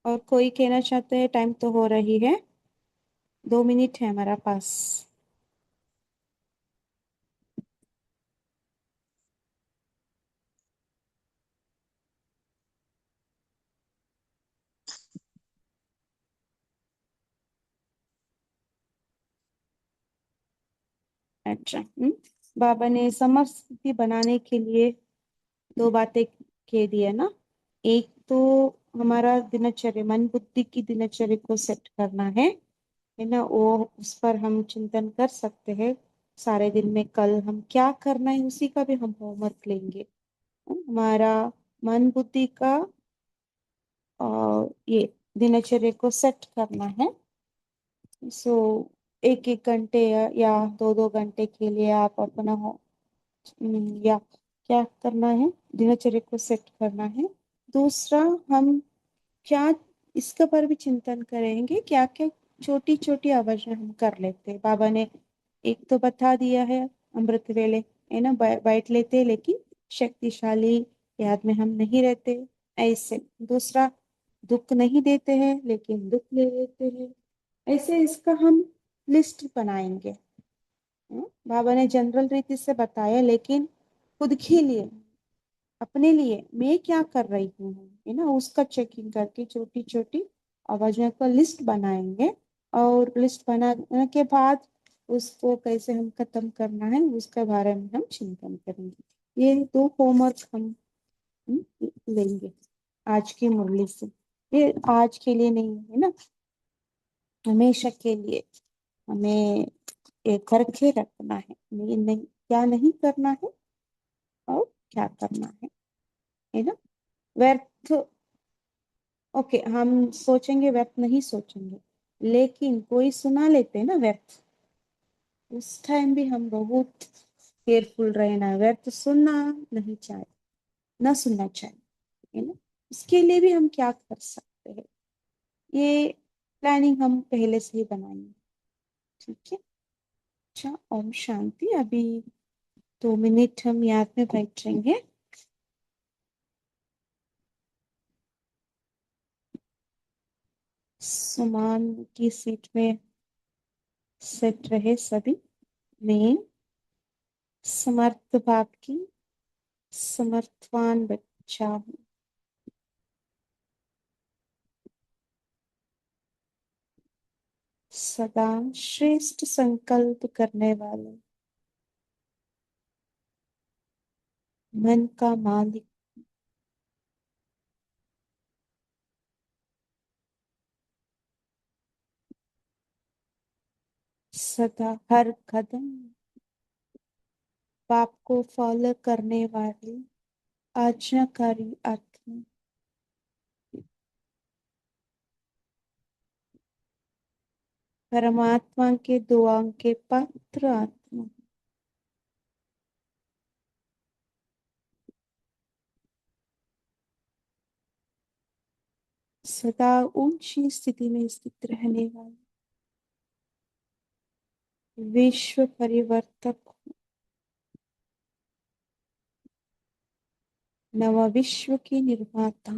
Speaker 1: और कोई कहना चाहते हैं, टाइम तो हो रही है, 2 मिनट है हमारा पास। अच्छा। बाबा ने समर्थ स्थिति बनाने के लिए दो बातें कह दी है ना। एक तो हमारा दिनचर्या, मन बुद्धि की दिनचर्या को सेट करना है ना, वो उस पर हम चिंतन कर सकते हैं। सारे दिन में कल हम क्या करना है उसी का भी हम होमवर्क लेंगे। हमारा मन बुद्धि का ये दिनचर्या को सेट करना है। सो एक एक घंटे या दो दो घंटे के लिए आप अपना या क्या करना है, दिनचर्या को सेट करना है। दूसरा, हम क्या इसके पर भी चिंतन करेंगे, क्या क्या छोटी छोटी आवाजें हम कर लेते हैं। बाबा ने एक तो बता दिया है, अमृत वेले है ना, बैठ लेते हैं, लेकिन शक्तिशाली याद में हम नहीं रहते ऐसे। दूसरा, दुख नहीं देते हैं लेकिन दुख ले लेते हैं ऐसे। इसका हम लिस्ट बनाएंगे। बाबा ने जनरल रीति से बताया, लेकिन खुद के लिए, अपने लिए मैं क्या कर रही हूँ है ना, उसका चेकिंग करके छोटी छोटी आवाजों का लिस्ट बनाएंगे। और लिस्ट बनाने के बाद उसको कैसे हम खत्म करना है उसके बारे में हम चिंतन करेंगे। ये दो होमवर्क हम लेंगे आज की मुरली से। ये आज के लिए नहीं है ना, हमेशा के लिए हमें ये करके रखना है नहीं, क्या नहीं करना है और क्या करना है ना। व्यर्थ, ओके, हम सोचेंगे, व्यर्थ नहीं सोचेंगे। लेकिन कोई सुना लेते हैं ना व्यर्थ, उस टाइम भी हम बहुत केयरफुल रहना। व्यर्थ सुनना नहीं चाहिए, ना सुनना चाहिए है ना। इसके लिए भी हम क्या कर सकते हैं, ये प्लानिंग हम पहले से ही बनाएंगे। ठीक है। अच्छा, ओम शांति। अभी 2 मिनट हम याद में बैठेंगे। सुमान की सीट में सेट रहे सभी। मैं समर्थ भाव की समर्थवान बच्चा हूँ। सदा श्रेष्ठ संकल्प करने वाले मन का मालिक, सदा हर कदम बाप को फॉलो करने वाली आज्ञाकारी आत्मा, परमात्मा के दुआओं के पात्र आत्मा, सदा ऊंची स्थिति में स्थित रहने वाले विश्व परिवर्तक, नव विश्व के निर्माता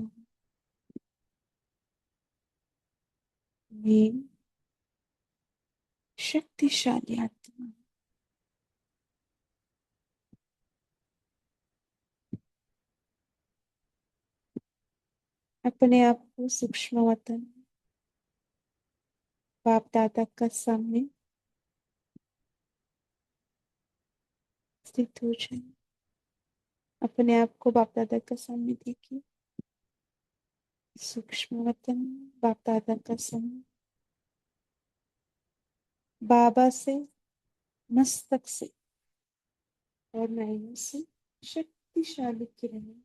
Speaker 1: में शक्तिशाली आत्मा। अपने आप को सूक्ष्म वतन बाप दादा का सामने स्थित हो जाए। अपने आप को बाप दादा का सामने देखिए, सूक्ष्म वतन बाप दादा का सामने। बाबा से मस्तक से और नयनों से शक्तिशाली किरणें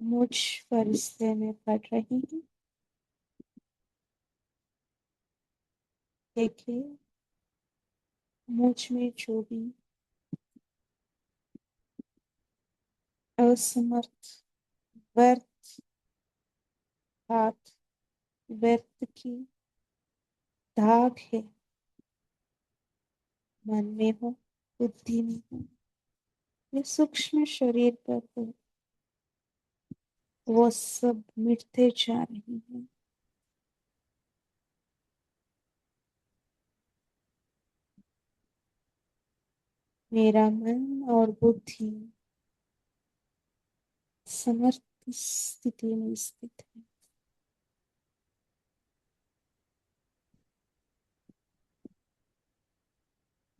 Speaker 1: मुझ फरिश्ते में पड़ रही हैं। देखिए, मुझ में जो भी असमर्थ, व्यर्थ बात, व्यर्थ की दाग है, मन में हो, बुद्धि में हो, ये सूक्ष्म शरीर पर हो, वो सब मिटते जा रही हैं। मेरा मन और बुद्धि समर्थ स्थिति में स्थित है।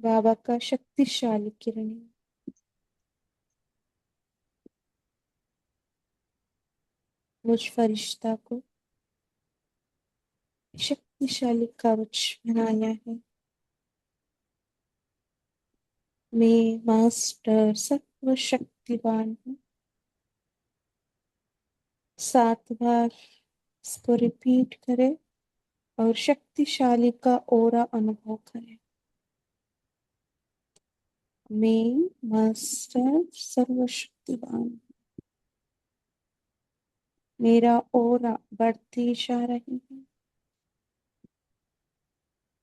Speaker 1: बाबा का शक्तिशाली किरण, मुझ फरिश्ता को शक्तिशाली कवच बनाया है। मैं मास्टर सर्वशक्तिवान हूँ। 7 बार इसको रिपीट करें और शक्तिशाली का ओरा अनुभव करें। मैं मास्टर सर्वशक्तिवान हूँ। मेरा ओरा बढ़ती जा रही है।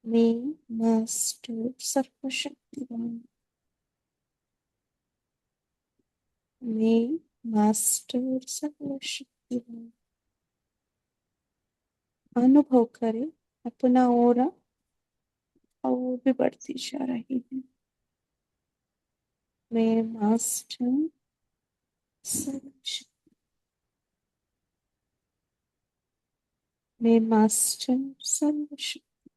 Speaker 1: मैं मास्टर सर्वशक्तिवान हूँ। मैं मास्टर सर्वशक्तिवान। अनुभव करें अपना ओरा और भी बढ़ती जा रही है। मैं मास्टर सर्वशक्ति, मैं मास्टर सर्वशक्ति,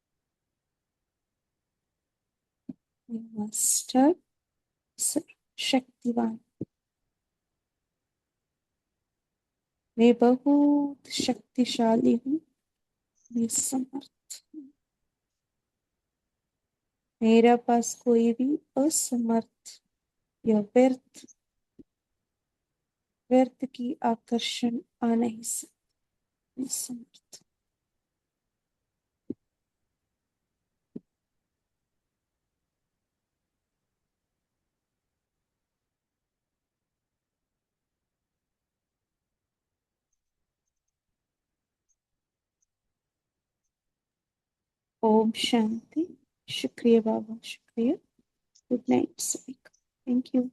Speaker 1: मैं मास्टर सर्वशक्तिवान। मैं बहुत शक्तिशाली हूँ। मैं समर्थ हूँ। मेरे पास कोई भी असमर्थ या व्यर्थ की आकर्षण आ नहीं सकती। मैं समर्थ। ओम शांति। शुक्रिया बाबा, शुक्रिया। गुड नाइट सभी का। Thank you.